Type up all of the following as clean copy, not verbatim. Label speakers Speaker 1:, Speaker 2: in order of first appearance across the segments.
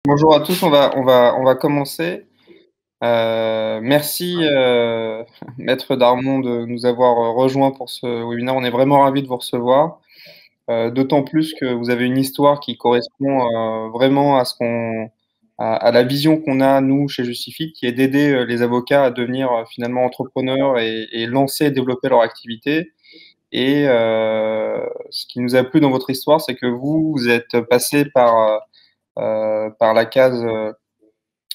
Speaker 1: Bonjour à tous, on va commencer. Merci, Maître Darmon, de nous avoir rejoints pour ce webinaire. On est vraiment ravis de vous recevoir, d'autant plus que vous avez une histoire qui correspond vraiment à à la vision qu'on a, nous, chez Justify, qui est d'aider les avocats à devenir finalement entrepreneurs et lancer et développer leur activité. Et ce qui nous a plu dans votre histoire, c'est que vous êtes passé par la case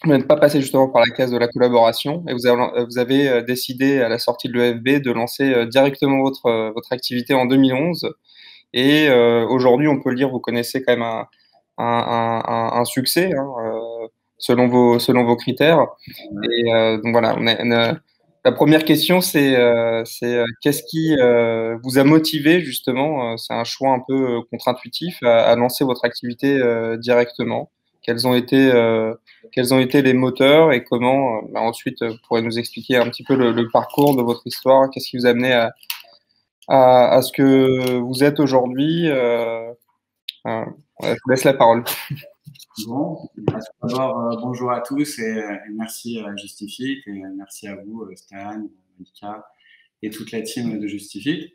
Speaker 1: vous n'êtes pas passé justement par la case de la collaboration et vous avez décidé à la sortie de l'EFB de lancer directement votre activité en 2011. Et aujourd'hui, on peut le dire, vous connaissez quand même un succès, hein, selon vos critères. Et donc voilà, la première question, c'est qu'est-ce qui vous a motivé justement, c'est un choix un peu contre-intuitif, à lancer votre activité directement. Quels ont été, euh, quels ont été les moteurs et comment, ensuite, vous pourrez nous expliquer un petit peu le parcours de votre histoire, qu'est-ce qui vous a amené à ce que vous êtes aujourd'hui. Ouais, je vous laisse la parole.
Speaker 2: Bon, d'abord, bonjour à tous et merci à Justify et merci à vous, Stan, Monica et toute la team de Justify.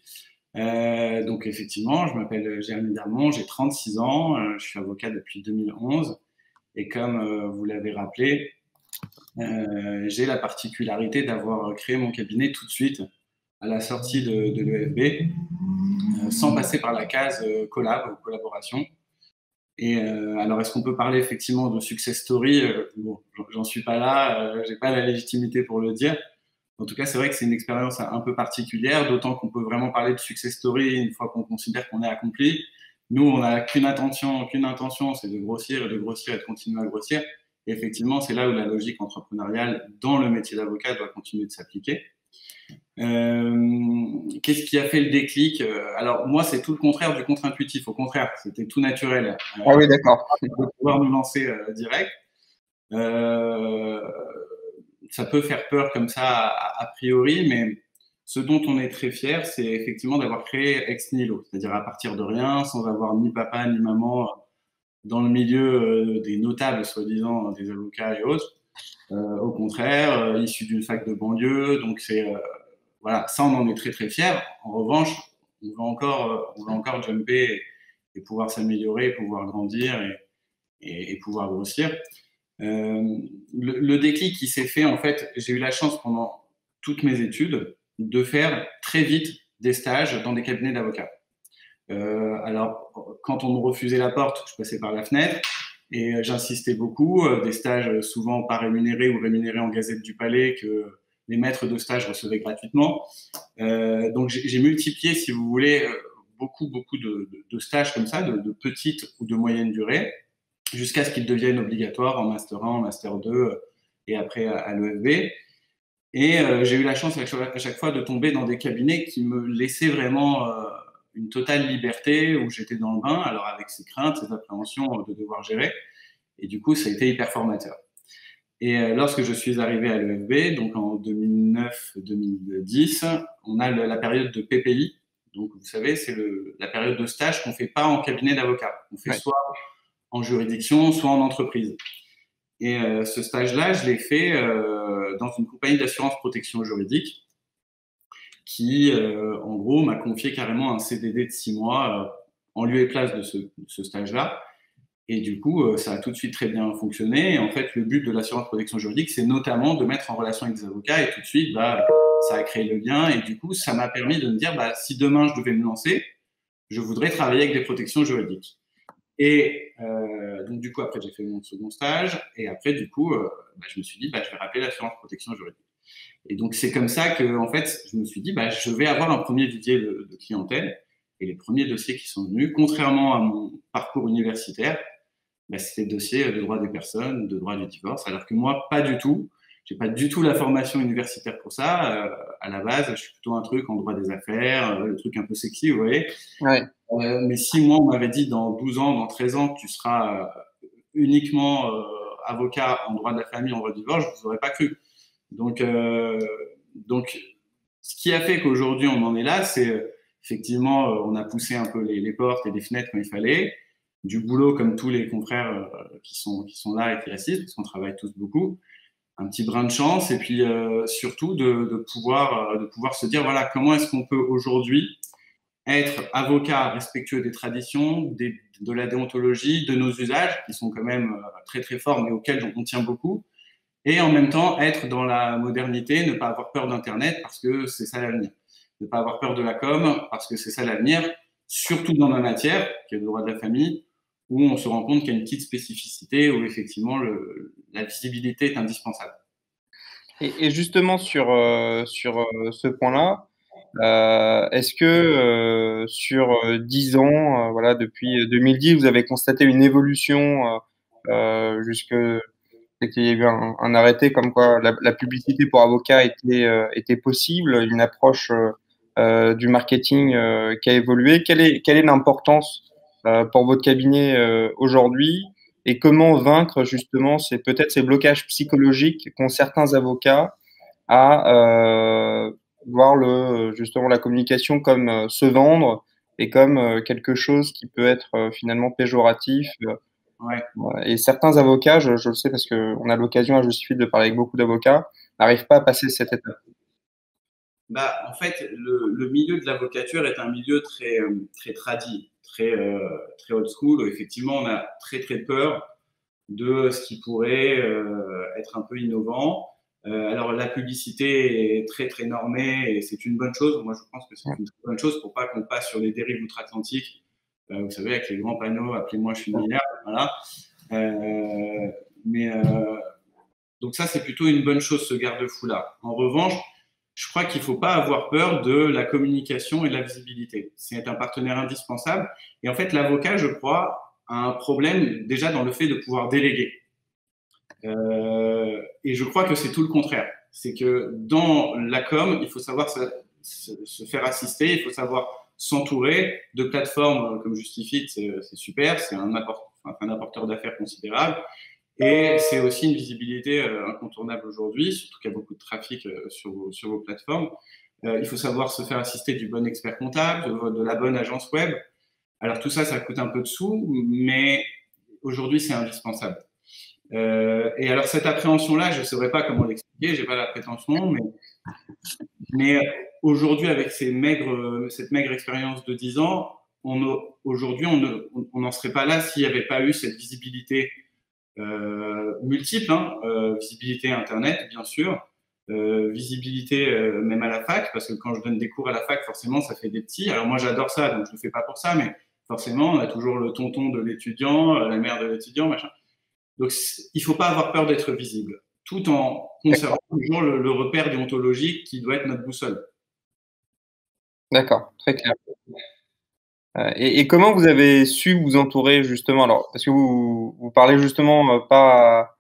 Speaker 2: Donc effectivement, je m'appelle Jérémy Darmon, j'ai 36 ans, je suis avocat depuis 2011 et comme vous l'avez rappelé, j'ai la particularité d'avoir créé mon cabinet tout de suite à la sortie de l'EFB, sans passer par la case collab ou collaboration. Et alors, est-ce qu'on peut parler effectivement de success story? Bon, j'en suis pas là, j'ai pas la légitimité pour le dire. En tout cas, c'est vrai que c'est une expérience un peu particulière, d'autant qu'on peut vraiment parler de success story une fois qu'on considère qu'on est accompli. Nous, on n'a qu'une intention, c'est de grossir et de continuer à grossir. Et effectivement, c'est là où la logique entrepreneuriale dans le métier d'avocat doit continuer de s'appliquer. Qu'est-ce qui a fait le déclic? Alors moi, c'est tout le contraire du contre-intuitif. Au contraire, c'était tout naturel
Speaker 1: Ah oui, d'accord.
Speaker 2: de pouvoir nous lancer direct. Euh, Ça peut faire peur comme ça a priori, mais ce dont on est très fier, c'est effectivement d'avoir créé ex nihilo, c'est-à-dire à partir de rien, sans avoir ni papa ni maman dans le milieu des notables, soi-disant, des avocats et autres. Au contraire, issu d'une fac de banlieue, donc c'est voilà, ça on en est très très fier. En revanche, on va encore jumper et pouvoir s'améliorer, pouvoir grandir et pouvoir grossir. Le déclic qui s'est fait, en fait, j'ai eu la chance pendant toutes mes études de faire très vite des stages dans des cabinets d'avocats. Alors, quand on me refusait la porte, je passais par la fenêtre et j'insistais beaucoup. Des stages souvent pas rémunérés ou rémunérés en Gazette du Palais que les maîtres de stage recevaient gratuitement. Donc, j'ai multiplié, si vous voulez, beaucoup de stages comme ça, de petite ou de moyenne durée, jusqu'à ce qu'ils deviennent obligatoires en Master 1, en Master 2 et après à l'EFB. Et j'ai eu la chance à chaque fois de tomber dans des cabinets qui me laissaient vraiment une totale liberté, où j'étais dans le bain, alors avec ses craintes, ses appréhensions de devoir gérer. Et du coup, ça a été hyper formateur. Et lorsque je suis arrivé à l'EFB, donc en 2009-2010, on a la période de PPI. Donc, vous savez, c'est la période de stage qu'on ne fait pas en cabinet d'avocat. On fait soit en juridiction, soit en entreprise. Et ce stage-là, je l'ai fait dans une compagnie d'assurance protection juridique qui, en gros, m'a confié carrément un CDD de 6 mois en lieu et place de ce stage-là. Et du coup, ça a tout de suite très bien fonctionné. Et en fait, le but de l'assurance protection juridique, c'est notamment de mettre en relation avec des avocats. Et tout de suite, ça a créé le lien. Et du coup, ça m'a permis de me dire, si demain je devais me lancer, je voudrais travailler avec des protections juridiques. Et donc, du coup, après, j'ai fait mon second stage. Et après, du coup, je me suis dit, je vais rappeler l'assurance protection juridique. Et donc, c'est comme ça que, en fait, je me suis dit, je vais avoir un premier vivier de clientèle. Et les premiers dossiers qui sont venus, contrairement à mon parcours universitaire, c'était le dossier de droit des personnes, de droit du divorce. Alors que moi, pas du tout. J'ai pas du tout la formation universitaire pour ça. À la base, je suis plutôt un truc en droit des affaires, le truc un peu sexy, vous voyez.
Speaker 1: Ouais.
Speaker 2: Mais si moi, on m'avait dit dans 12 ans, dans 13 ans, tu seras uniquement avocat en droit de la famille, en droit du divorce, je ne vous aurais pas cru. Donc, ce qui a fait qu'aujourd'hui, on en est là, c'est effectivement, on a poussé un peu les portes et les fenêtres quand il fallait. du boulot comme tous les confrères qui sont là et qui assistent, parce qu'on travaille tous beaucoup. Un petit brin de chance et puis surtout de pouvoir se dire voilà comment est-ce qu'on peut aujourd'hui être avocat respectueux des traditions, de la déontologie, de nos usages qui sont quand même très très forts mais auxquels on tient beaucoup et en même temps être dans la modernité, ne pas avoir peur d'Internet parce que c'est ça l'avenir, ne pas avoir peur de la com parce que c'est ça l'avenir, surtout dans ma matière qui est le droit de la famille où on se rend compte qu'il y a une petite spécificité où effectivement la visibilité est indispensable.
Speaker 1: Et justement sur ce point-là, est-ce que sur 10 ans, voilà, depuis 2010, vous avez constaté une évolution jusque dès qu'il y a eu un arrêté comme quoi la publicité pour avocats était possible, une approche du marketing qui a évolué. Quelle est l'importance pour votre cabinet aujourd'hui et comment vaincre justement peut-être ces blocages psychologiques qu'ont certains avocats à voir justement la communication comme se vendre et comme quelque chose qui peut être finalement péjoratif.
Speaker 2: Ouais.
Speaker 1: Et certains avocats, je le sais parce qu'on a l'occasion à Justify de parler avec beaucoup d'avocats, n'arrivent pas à passer cette étape.
Speaker 2: Bah, en fait, le milieu de l'avocature est un milieu très tradit, très old school. Où effectivement, on a très très peur de ce qui pourrait être un peu innovant. Alors la publicité est très très normée et c'est une bonne chose. Moi, je pense que c'est une très bonne chose pour pas qu'on passe sur les dérives outre-Atlantique. Vous savez, avec les grands panneaux, appelez-moi, je suis mineur, voilà. Mais donc ça, c'est plutôt une bonne chose, ce garde-fou-là. En revanche, je crois qu'il ne faut pas avoir peur de la communication et de la visibilité. C'est un partenaire indispensable. Et en fait, l'avocat, je crois, a un problème déjà dans le fait de pouvoir déléguer. Et je crois que c'est tout le contraire. C'est que dans la com, il faut savoir se faire assister, il faut savoir s'entourer de plateformes comme Justify, c'est super, c'est un apporteur d'affaires considérable. Et c'est aussi une visibilité incontournable aujourd'hui, surtout qu'il y a beaucoup de trafic sur vos plateformes. Il faut savoir se faire assister du bon expert comptable, de la bonne agence web. Alors tout ça, ça coûte un peu de sous, mais aujourd'hui, c'est indispensable. Et alors cette appréhension-là, je ne saurais pas comment l'expliquer, j'ai pas la prétention, mais aujourd'hui, avec cette maigre expérience de 10 ans, aujourd'hui, on n'en serait pas là s'il n'y avait pas eu cette visibilité multiple, visibilité Internet, bien sûr, visibilité même à la fac, parce que quand je donne des cours à la fac, forcément, ça fait des petits. Alors moi, j'adore ça, donc je ne le fais pas pour ça, mais forcément, on a toujours le tonton de l'étudiant, la mère de l'étudiant, machin. Donc, il ne faut pas avoir peur d'être visible, tout en conservant toujours le repère déontologique qui doit être notre boussole.
Speaker 1: D'accord, très clair. Et comment vous avez su vous entourer justement, alors, parce que vous parlez justement pas,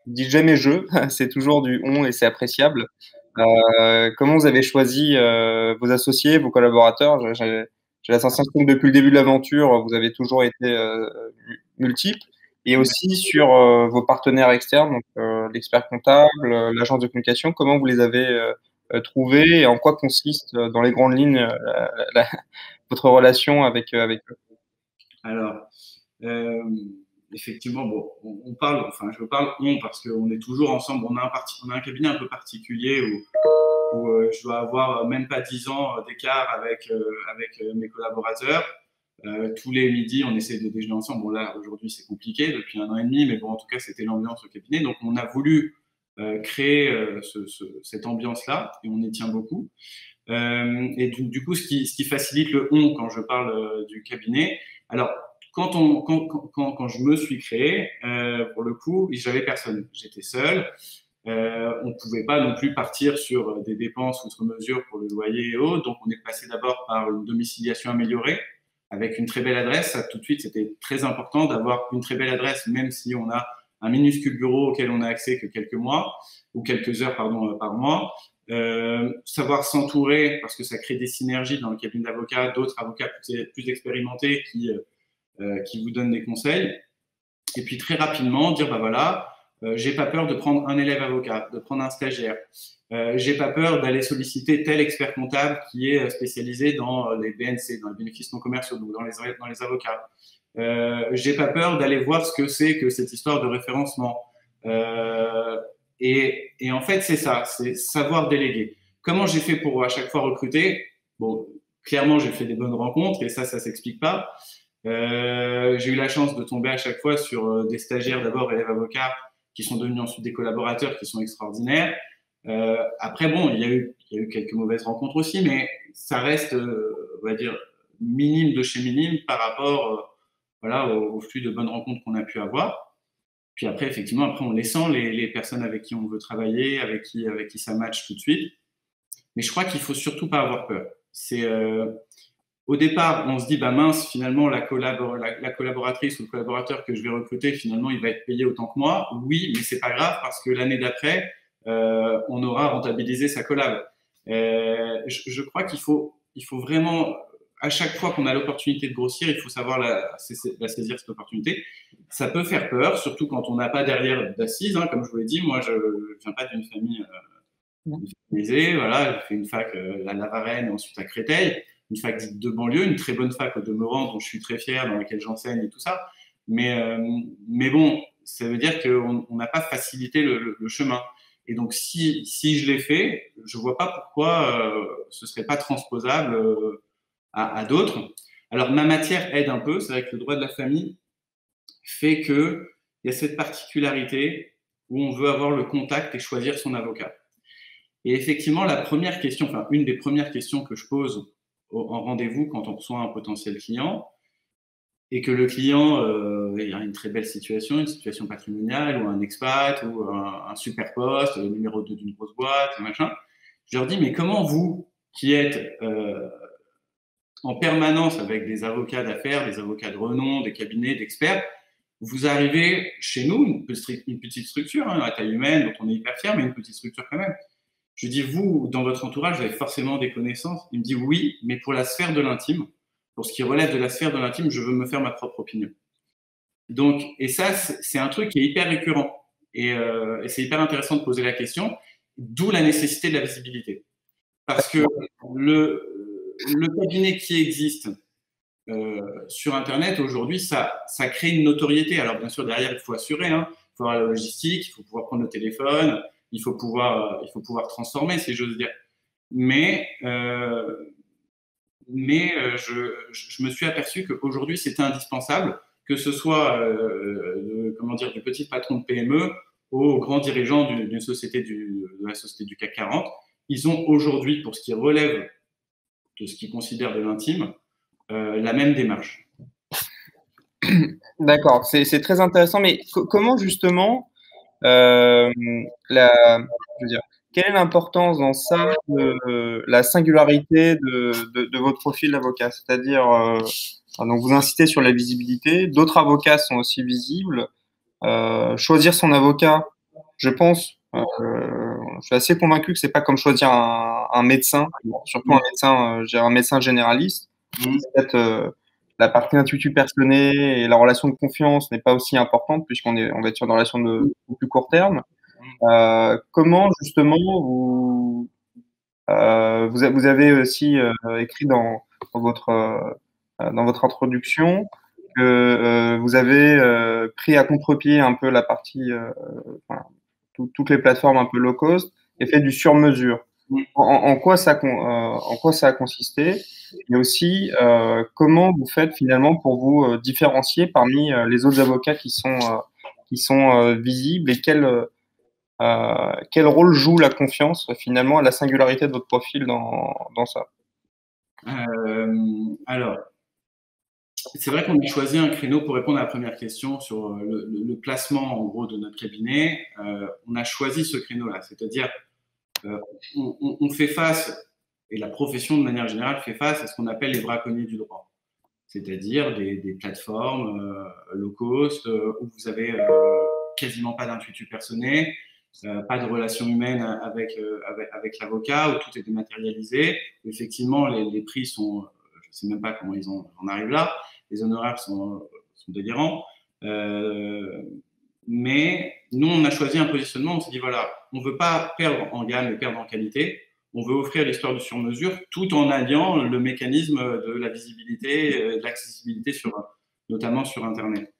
Speaker 1: vous dites jamais je, c'est toujours du on et c'est appréciable. Comment vous avez choisi vos associés, vos collaborateurs? J'ai la sensation que depuis le début de l'aventure, vous avez toujours été multiples. Et aussi sur vos partenaires externes, donc l'expert comptable, l'agence de communication, comment vous les avez trouvés et en quoi consiste dans les grandes lignes votre relation avec eux?
Speaker 2: Alors, euh, effectivement, bon, on parle, enfin, je parle on parce qu'on est toujours ensemble. On a un cabinet un peu particulier où je dois avoir même pas 10 ans d'écart avec mes collaborateurs. Tous les midis, on essaie de déjeuner ensemble. Bon, là, aujourd'hui, c'est compliqué depuis 1 an et demi, mais bon, en tout cas, c'était l'ambiance au cabinet. Donc, on a voulu créer cette ambiance-là et on y tient beaucoup. Et du coup, ce qui facilite le on quand je parle du cabinet. Alors, quand je me suis créé, pour le coup, j'avais personne. J'étais seul. On ne pouvait pas non plus partir sur des dépenses outre mesure pour le loyer et autres. Donc, on est passé d'abord par une domiciliation améliorée avec une très belle adresse. Ça, tout de suite, c'était très important d'avoir une très belle adresse, même si on a un minuscule bureau auquel on a accès que quelques mois ou quelques heures, pardon, par mois. Savoir s'entourer parce que ça crée des synergies dans le cabinet d'avocats, d'autres avocats plus expérimentés qui vous donnent des conseils. Et puis très rapidement dire bah voilà, j'ai pas peur de prendre un élève avocat, de prendre un stagiaire. J'ai pas peur d'aller solliciter tel expert comptable qui est spécialisé dans les BNC, dans les bénéfices non commerciaux, donc dans les avocats. j'ai pas peur d'aller voir ce que c'est que cette histoire de référencement. Et en fait, c'est ça, c'est savoir déléguer. Comment j'ai fait pour à chaque fois recruter? Bon, clairement, j'ai fait des bonnes rencontres et ça s'explique pas. J'ai eu la chance de tomber à chaque fois sur des stagiaires, d'abord élèves avocats, qui sont devenus ensuite des collaborateurs qui sont extraordinaires. Après, bon, il y a eu quelques mauvaises rencontres aussi, mais ça reste, on va dire, minime de chez minime par rapport voilà, au flux de bonnes rencontres qu'on a pu avoir. Puis après, effectivement, après, on les sent, les personnes avec qui on veut travailler, avec qui ça match tout de suite. Mais je crois qu'il faut surtout pas avoir peur. C'est au départ, on se dit, bah mince, finalement, la collaboratrice ou le collaborateur que je vais recruter, finalement, il va être payé autant que moi. Oui, mais c'est pas grave parce que l'année d'après, on aura rentabilisé sa collab. Je crois qu'il faut vraiment, à chaque fois qu'on a l'opportunité de grossir, il faut savoir la saisir cette opportunité. Ça peut faire peur, surtout quand on n'a pas derrière d'assises. Hein, comme je vous l'ai dit, moi, je ne viens pas d'une famille aisée. Voilà, j'ai fait une fac à La Varenne, ensuite à Créteil, une fac dite de banlieue, une très bonne fac au demeurant, dont je suis très fier, dans laquelle j'enseigne et tout ça. Mais bon, ça veut dire qu'on n'a pas facilité le chemin. Et donc, si je l'ai fait, je ne vois pas pourquoi ce ne serait pas transposable à d'autres. Alors, ma matière aide un peu. C'est vrai que le droit de la famille fait qu'il y a cette particularité où on veut avoir le contact et choisir son avocat. Et effectivement, la première question, enfin, une des premières questions que je pose en rendez-vous quand on reçoit un potentiel client, et que le client il a une très belle situation, une situation patrimoniale, ou un expat, ou un super poste, le numéro 2 d'une grosse boîte, machin, je leur dis, mais comment vous, qui êtes en permanence avec des avocats d'affaires, des avocats de renom, des cabinets, d'experts, vous arrivez chez nous, une petite structure, hein, à taille humaine, dont on est hyper fier, mais une petite structure quand même. Je dis, vous, dans votre entourage, vous avez forcément des connaissances. Il me dit, oui, mais pour la sphère de l'intime, pour ce qui relève de la sphère de l'intime, je veux me faire ma propre opinion. Donc, et ça, c'est un truc qui est hyper récurrent. Et c'est hyper intéressant de poser la question, d'où la nécessité de la visibilité. Parce que le cabinet qui existe sur Internet, aujourd'hui, ça crée une notoriété. Alors, bien sûr, derrière, il faut assurer, hein, il faut avoir la logistique, il faut pouvoir prendre le téléphone, il faut pouvoir transformer, si j'ose dire. Mais je me suis aperçu qu'aujourd'hui, c'était indispensable, que ce soit du petit patron de PME aux grands dirigeants d'une société de la société du CAC 40. Ils ont aujourd'hui, pour ce qui relève de ce qu'ils considèrent de l'intime, la même démarche.
Speaker 1: D'accord, c'est très intéressant, mais comment justement, je veux dire, quelle est l'importance dans ça de la singularité de votre profil d'avocat? C'est-à-dire, donc vous incitez sur la visibilité, d'autres avocats sont aussi visibles. Choisir son avocat, je pense, je suis assez convaincu que c'est pas comme choisir un médecin, surtout un médecin, un médecin généraliste. Peut-être la partie intuitu personnée et la relation de confiance n'est pas aussi importante puisqu'on va être sur une relation de plus court terme. Comment justement vous avez aussi écrit dans votre introduction que vous avez pris à contre-pied un peu la partie, enfin, toutes les plateformes un peu low cost et fait du sur-mesure. En quoi ça a consisté? Et aussi, comment vous faites finalement pour vous différencier parmi les autres avocats qui sont visibles et quel rôle joue la confiance finalement à la singularité de votre profil dans ça?
Speaker 2: Alors, c'est vrai qu'on a choisi un créneau pour répondre à la première question sur le placement en gros de notre cabinet. On a choisi ce créneau-là, c'est-à-dire on fait face, et la profession de manière générale fait face à ce qu'on appelle les braconniers du droit, c'est-à-dire des plateformes low cost où vous avez quasiment pas d'intuitu personnel, pas de relation humaine avec l'avocat, où tout est dématérialisé. Effectivement, les prix sont, je ne sais même pas comment en arrivent là, les honoraires sont délirants. Mais nous, on a choisi un positionnement, on s'est dit, voilà, on ne veut pas perdre en gamme et perdre en qualité, on veut offrir l'histoire du sur-mesure tout en alliant le mécanisme de la visibilité, de l'accessibilité notamment sur Internet.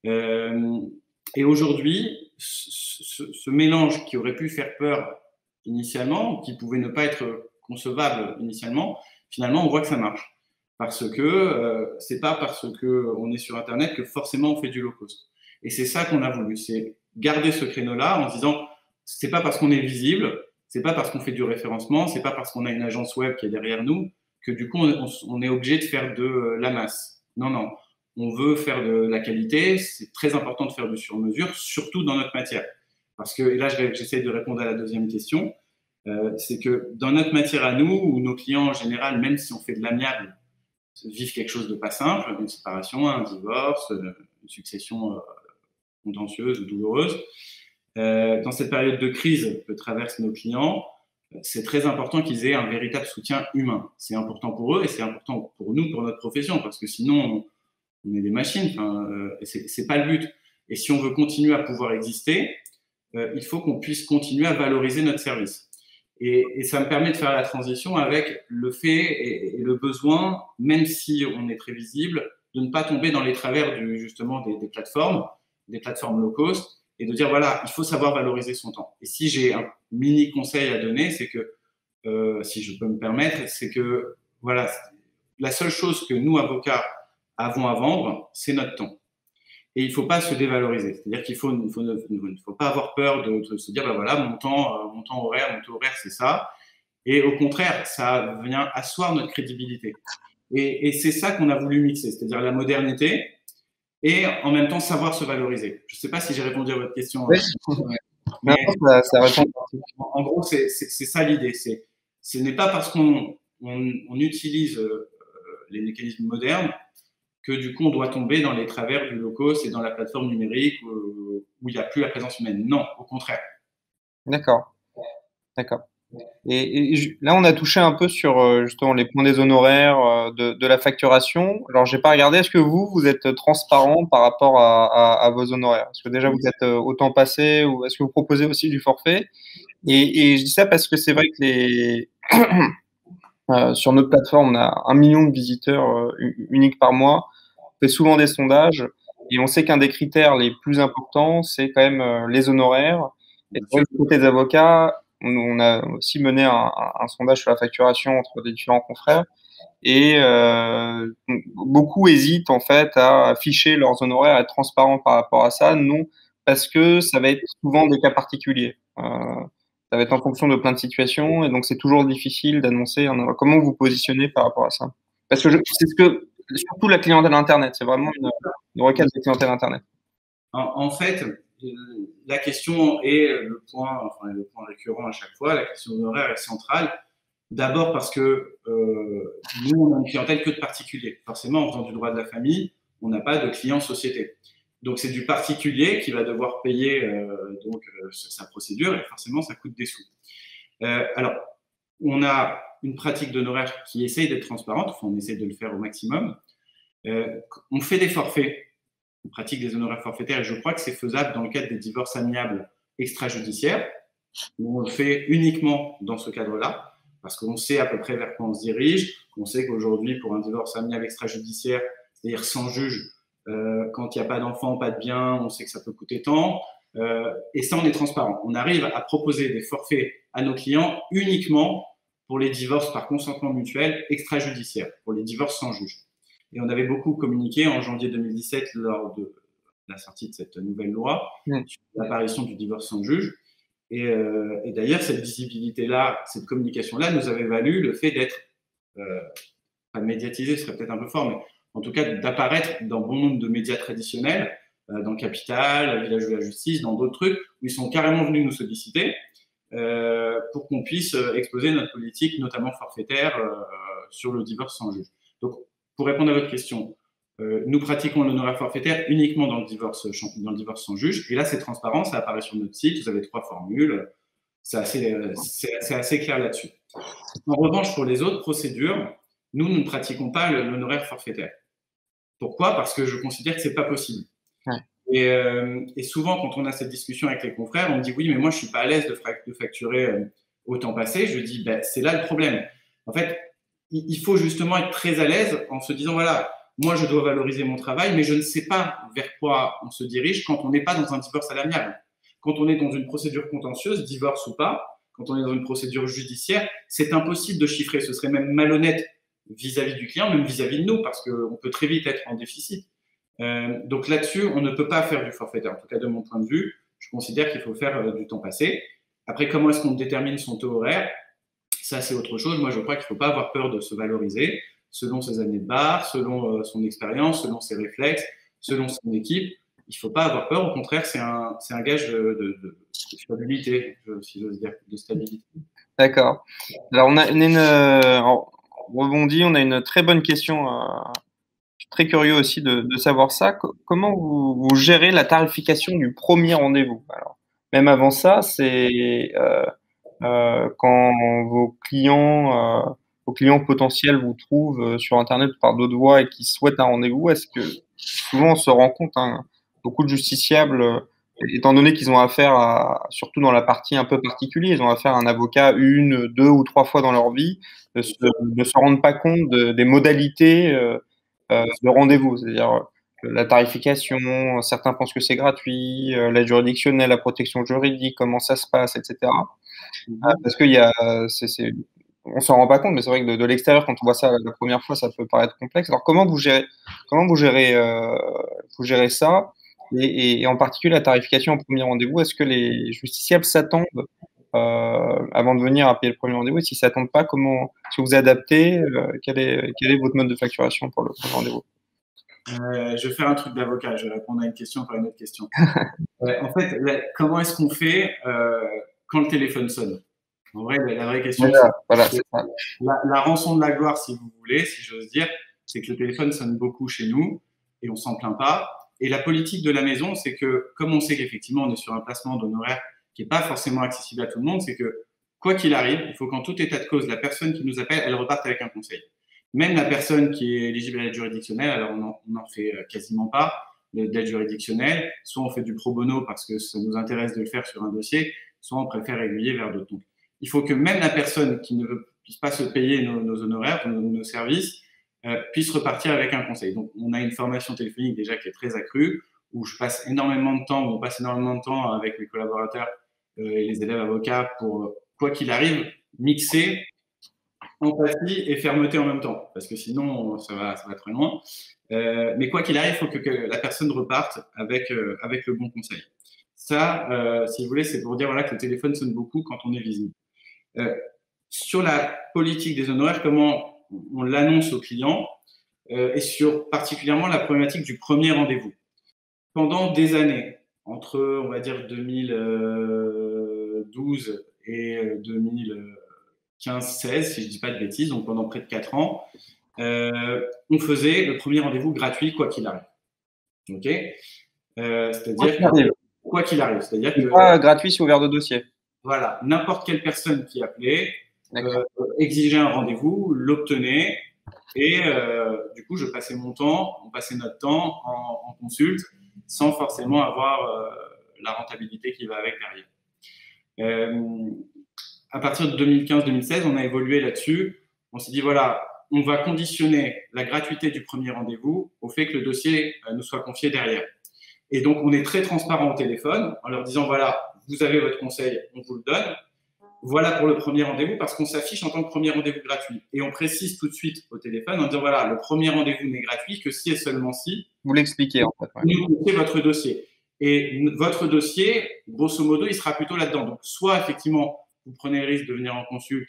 Speaker 2: Et aujourd'hui, ce mélange qui aurait pu faire peur initialement, qui pouvait ne pas être concevable initialement, finalement, on voit que ça marche. Parce que c'est pas parce qu'on est sur Internet que forcément on fait du low cost. Et c'est ça qu'on a voulu, c'est garder ce créneau-là en se disant, c'est pas parce qu'on est visible, c'est pas parce qu'on fait du référencement, c'est pas parce qu'on a une agence web qui est derrière nous que du coup on est obligé de faire de la masse. Non, non. On veut faire de la qualité, c'est très important de faire du sur-mesure, surtout dans notre matière. Parce que, et là j'essaie de répondre à la deuxième question, c'est que dans notre matière à nous, ou nos clients en général, même si on fait de l'amiable, vivent quelque chose de pas simple, une séparation, un divorce, une succession contentieuse ou douloureuse. Dans cette période de crise que traversent nos clients, c'est très important qu'ils aient un véritable soutien humain. C'est important pour eux et c'est important pour nous, pour notre profession, parce que sinon, on est des machines. Enfin, c'est pas le but. Et si on veut continuer à pouvoir exister, il faut qu'on puisse continuer à valoriser notre service. Et ça me permet de faire la transition avec le fait et le besoin, même si on est très visible, de ne pas tomber dans les travers justement des plateformes low cost, et de dire voilà, il faut savoir valoriser son temps. Et si j'ai un mini conseil à donner, c'est que, si je peux me permettre, c'est que voilà, la seule chose que nous, avocats, avons à vendre, c'est notre temps. Et il ne faut pas se dévaloriser. C'est-à-dire qu'il ne faut pas avoir peur de se dire, ben voilà, mon temps horaire, c'est ça. Et au contraire, ça vient asseoir notre crédibilité. Et c'est ça qu'on a voulu mixer, c'est-à-dire la modernité et en même temps savoir se valoriser. Je ne sais pas si j'ai répondu à votre question.
Speaker 1: Oui. Mais ça répond.
Speaker 2: En gros, c'est ça l'idée. Ce n'est pas parce qu'on utilise les mécanismes modernes que du coup, on doit tomber dans les travers du low-cost et dans la plateforme numérique où il n'y a plus la présence humaine. Non, au contraire.
Speaker 1: D'accord. D'accord. Et là, on a touché un peu sur justement les points des honoraires, de la facturation. Alors, j'ai pas regardé. Est-ce que vous êtes transparent par rapport à vos honoraires? Est-ce que déjà vous êtes au temps passé ou est-ce que vous proposez aussi du forfait? Et je dis ça parce que c'est vrai que sur notre plateforme, on a 1 million de visiteurs uniques par mois. On fait souvent des sondages et on sait qu'un des critères les plus importants, c'est quand même les honoraires. Et du côté des avocats, on a aussi mené un sondage sur la facturation entre les différents confrères et beaucoup hésitent en fait à afficher leurs honoraires, à être transparents par rapport à ça. Non, parce que ça va être souvent des cas particuliers. Ça va être en fonction de plein de situations et donc c'est toujours difficile d'annoncer un honoraire. Comment vous vous positionnez par rapport à ça? Parce que c'est ce que surtout la clientèle Internet, c'est vraiment une requête de clientèle Internet.
Speaker 2: En fait, la question est le point récurrent à chaque fois. La question honoraire est centrale. D'abord parce que nous, on a une clientèle que de particuliers. Forcément, en faisant du droit de la famille, on n'a pas de clients société. Donc, c'est du particulier qui va devoir payer sa procédure et forcément, ça coûte des sous. Alors, on a une pratique d'honoraires qui essaye d'être transparente. Enfin, on essaie de le faire au maximum. On fait des forfaits. On pratique des honoraires forfaitaires et je crois que c'est faisable dans le cadre des divorces amiables extrajudiciaires. On le fait uniquement dans ce cadre-là parce qu'on sait à peu près vers quoi on se dirige. On sait qu'aujourd'hui, pour un divorce amiable extrajudiciaire, c'est-à-dire sans juge, quand il n'y a pas d'enfant, pas de bien, on sait que ça peut coûter tant. Et ça, on est transparent. On arrive à proposer des forfaits à nos clients uniquement pour les divorces par consentement mutuel extrajudiciaires, pour les divorces sans juge. Et on avait beaucoup communiqué en janvier 2017 lors de la sortie de cette nouvelle loi sur l'apparition du divorce sans juge. Et d'ailleurs, cette visibilité-là, cette communication-là nous avait valu le fait d'être, pas médiatisé, ce serait peut-être un peu fort, mais en tout cas d'apparaître dans bon nombre de médias traditionnels, dans Capital, Village de la Justice, dans d'autres trucs, où ils sont carrément venus nous solliciter pour qu'on puisse exposer notre politique, notamment forfaitaire, sur le divorce sans juge. Donc, pour répondre à votre question, nous pratiquons l'honoraire forfaitaire uniquement dans le divorce sans juge. Et là, c'est transparent, ça apparaît sur notre site. Vous avez 3 formules. C'est assez clair là-dessus. En revanche, pour les autres procédures, nous ne pratiquons pas l'honoraire forfaitaire. Pourquoi? Parce que je considère que ce n'est pas possible. Ouais. Et souvent, quand on a cette discussion avec les confrères, on me dit oui, mais moi, je ne suis pas à l'aise de facturer au temps passé. Je dis, c'est là le problème. En fait, il faut justement être très à l'aise en se disant, voilà, moi, je dois valoriser mon travail, mais je ne sais pas vers quoi on se dirige quand on n'est pas dans un divorce à l'amiable. Quand on est dans une procédure contentieuse, divorce ou pas, quand on est dans une procédure judiciaire, c'est impossible de chiffrer. Ce serait même malhonnête vis-à-vis du client, même vis-à-vis de nous, parce qu'on peut très vite être en déficit. Donc là-dessus, on ne peut pas faire du forfaitaire. En tout cas, de mon point de vue, je considère qu'il faut faire du temps passé. Après, comment est-ce qu'on détermine son taux horaire? Ça, c'est autre chose. Moi, je crois qu'il ne faut pas avoir peur de se valoriser selon ses années de bar, selon son expérience, selon ses réflexes, selon son équipe. Il ne faut pas avoir peur. Au contraire, c'est un gage de stabilité, si j'ose dire, de stabilité.
Speaker 1: D'accord. Alors, on rebondit, on a une très bonne question. Je suis très curieux aussi de savoir ça. Comment vous gérez la tarification du premier rendez-vous? Alors, même avant ça, c'est quand vos clients potentiels vous trouvent sur Internet par d'autres voies et qui souhaitent un rendez-vous, est-ce que souvent on se rend compte, hein, beaucoup de justiciables, étant donné qu'ils ont affaire à, surtout dans la partie un peu particulière, ils ont affaire à un avocat une, deux ou trois fois dans leur vie, ne se rendent pas compte des modalités de rendez-vous, c'est-à-dire la tarification, certains pensent que c'est gratuit, l'aide juridictionnelle, la protection juridique, comment ça se passe, etc. Parce qu'il y a, on s'en rend pas compte, mais c'est vrai que de l'extérieur, quand on voit ça la première fois, ça peut paraître complexe. Alors, vous gérez ça, et en particulier la tarification en premier rendez-vous? Est-ce que les justiciables s'attendent avant de venir à payer le premier rendez-vous? Et s'ils s'attendent pas, si vous adaptez, quel est votre mode de facturation pour le premier rendez-vous?
Speaker 2: Je vais faire un truc d'avocat. Je vais répondre à une question par une autre question. En fait, comment est-ce qu'on fait quand le téléphone sonne? En vrai, la vraie question,
Speaker 1: voilà, c'est ça.
Speaker 2: La rançon de la gloire, si vous voulez, si j'ose dire, c'est que le téléphone sonne beaucoup chez nous et on s'en plaint pas. Et la politique de la maison, c'est que, comme on sait qu'effectivement, on est sur un placement d'honoraires qui n'est pas forcément accessible à tout le monde, c'est que, quoi qu'il arrive, il faut qu'en tout état de cause, la personne qui nous appelle, elle reparte avec un conseil. Même la personne qui est éligible à l'aide juridictionnelle, alors on n'en fait quasiment pas d'aide juridictionnelle, soit on fait du pro bono parce que ça nous intéresse de le faire sur un dossier, soit on préfère aiguiller vers d'autres. Donc, il faut que même la personne qui ne puisse pas se payer nos honoraires, nos services, puisse repartir avec un conseil. Donc, on a une formation téléphonique déjà qui est très accrue, où je passe énormément de temps, où on passe énormément de temps avec mes collaborateurs et les élèves avocats pour, quoi qu'il arrive, mixer empathie et fermeté en même temps, parce que sinon, ça va très loin. Mais quoi qu'il arrive, il faut que la personne reparte avec le bon conseil. Ça, si vous voulez, c'est pour dire voilà, que le téléphone sonne beaucoup quand on est visible. Sur la politique des honoraires, comment on l'annonce aux clients et sur particulièrement la problématique du premier rendez-vous. Pendant des années, entre, on va dire, 2012 et 2015-16, si je ne dis pas de bêtises, donc pendant près de 4 ans, on faisait le premier rendez-vous gratuit, quoi qu'il arrive. OK, c'est-à-dire quoi qu'il arrive. C'est-à-dire que
Speaker 1: pas gratuit sous ouvert de dossier.
Speaker 2: Voilà, n'importe quelle personne qui appelait exigeait un rendez-vous, l'obtenait, et du coup, on passait notre temps en consulte, sans forcément avoir la rentabilité qui va avec derrière. À partir de 2015-2016, on a évolué là-dessus. On s'est dit, voilà, on va conditionner la gratuité du premier rendez-vous au fait que le dossier nous soit confié derrière. Et donc, on est très transparent au téléphone en leur disant, voilà, vous avez votre conseil, on vous le donne. Voilà pour le premier rendez-vous, parce qu'on s'affiche en tant que premier rendez-vous gratuit. Et on précise tout de suite au téléphone en disant, voilà, le premier rendez-vous n'est gratuit que si et seulement si
Speaker 1: vous l'expliquez, en fait.
Speaker 2: Vous confiez votre dossier. Et votre dossier, grosso modo, il sera plutôt là-dedans. Donc, soit effectivement, vous prenez le risque de venir en consulte,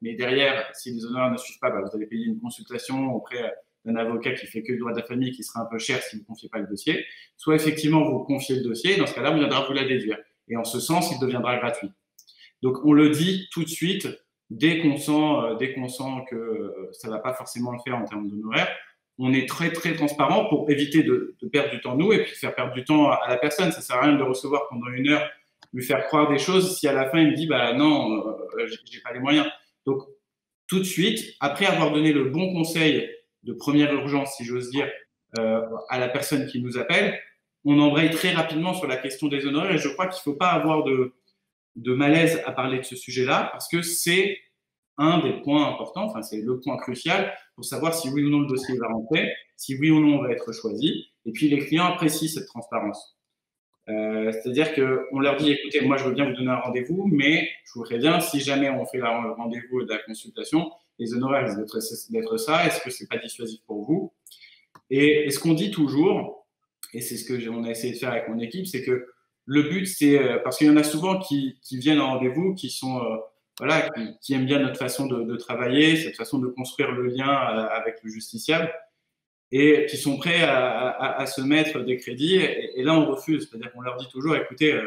Speaker 2: mais derrière, si les honoraires ne suivent pas, bah, vous allez payer une consultation auprès d'un avocat qui fait que le droit de la famille, qui sera un peu cher si vous ne confiez pas le dossier. Soit effectivement, vous confiez le dossier, et dans ce cas-là, on viendra vous la déduire. Et en ce sens, il deviendra gratuit. Donc, on le dit tout de suite, dès qu'on sent que ça ne va pas forcément le faire en termes d'honoraires. On est très, très transparent pour éviter de perdre du temps, nous, et puis faire perdre du temps à la personne. Ça ne sert à rien de le recevoir pendant 1 heure, lui faire croire des choses, si à la fin, il me dit, bah non, j'ai pas les moyens. Donc, tout de suite, après avoir donné le bon conseil de première urgence, si j'ose dire, à la personne qui nous appelle, on embraye très rapidement sur la question des honoraires, et je crois qu'il ne faut pas avoir de malaise à parler de ce sujet-là, parce que c'est un des points importants, enfin c'est le point crucial pour savoir si oui ou non le dossier va rentrer, si oui ou non on va être choisi. Et puis les clients apprécient cette transparence. C'est-à-dire qu'on leur dit, écoutez, moi je veux bien vous donner un rendez-vous, mais je voudrais bien, si jamais on fait le rendez-vous de la consultation, les honoraires risquent d'être ça, est-ce que c'est pas dissuasif pour vous? Et ce qu'on dit toujours, et c'est ce que on a essayé de faire avec mon équipe, c'est que le but, c'est parce qu'il y en a souvent qui viennent en rendez-vous, qui sont voilà, qui aiment bien notre façon de travailler, cette façon de construire le lien avec le justiciable, et qui sont prêts à se mettre des crédits. Et là, on refuse. C'est-à-dire qu'on leur dit toujours, écoutez,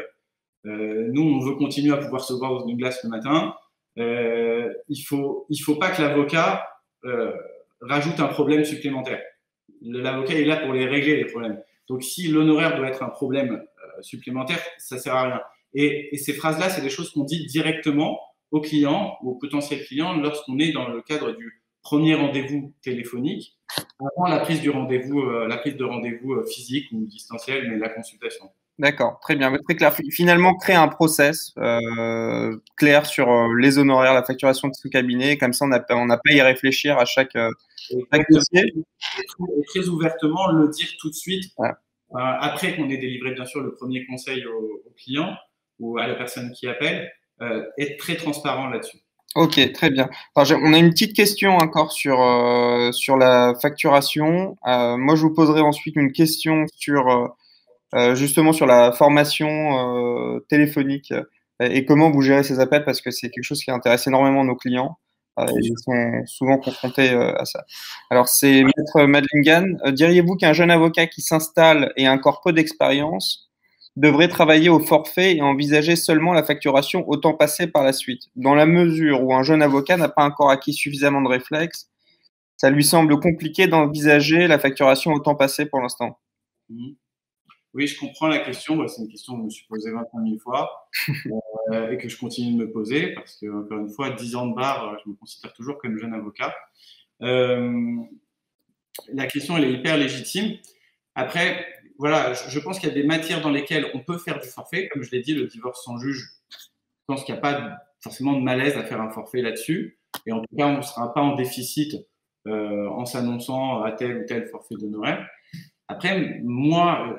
Speaker 2: nous, on veut continuer à pouvoir se voir dans une glace le matin. Il faut pas que l'avocat rajoute un problème supplémentaire. L'avocat est là pour les régler, les problèmes. Donc, si l'honoraire doit être un problème supplémentaire, ça ne sert à rien. Et ces phrases-là, c'est des choses qu'on dit directement aux clients, aux potentiels clients, lorsqu'on est dans le cadre du premier rendez-vous téléphonique, avant la prise de rendez-vous physique ou distanciel, mais la consultation.
Speaker 1: D'accord, très bien, très clair. Finalement, créer un process clair sur les honoraires, la facturation de ce cabinet, comme ça on n'a pas à y réfléchir à chaque dossier.
Speaker 2: Et très ouvertement le dire tout de suite, ouais. Après qu'on ait délivré bien sûr le premier conseil au client ou à la personne qui appelle, être très transparent là-dessus.
Speaker 1: Ok, très bien. Alors, on a une petite question encore sur la facturation. Moi, je vous poserai ensuite une question sur justement sur la formation téléphonique et comment vous gérez ces appels, parce que c'est quelque chose qui intéresse énormément nos clients. Ils sont souvent confrontés à ça. Alors, c'est Maître Madlingan. Diriez-vous qu'un jeune avocat qui s'installe et a encore peu d'expérience devrait travailler au forfait et envisager seulement la facturation au temps passé par la suite? Dans la mesure où un jeune avocat n'a pas encore acquis suffisamment de réflexes, ça lui semble compliqué d'envisager la facturation au temps passé pour l'instant.
Speaker 2: Oui, je comprends la question. C'est une question que je me suis posée 25 000 fois et que je continue de me poser parce que, encore une fois, 10 ans de barre, je me considère toujours comme jeune avocat. La question, elle est hyper légitime. Après, voilà, je pense qu'il y a des matières dans lesquelles on peut faire du forfait. Comme je l'ai dit, le divorce sans juge, je pense qu'il n'y a pas forcément de malaise à faire un forfait là-dessus. Et en tout cas, on ne sera pas en déficit en s'annonçant à tel ou tel forfait d'honoraires. Après, moi,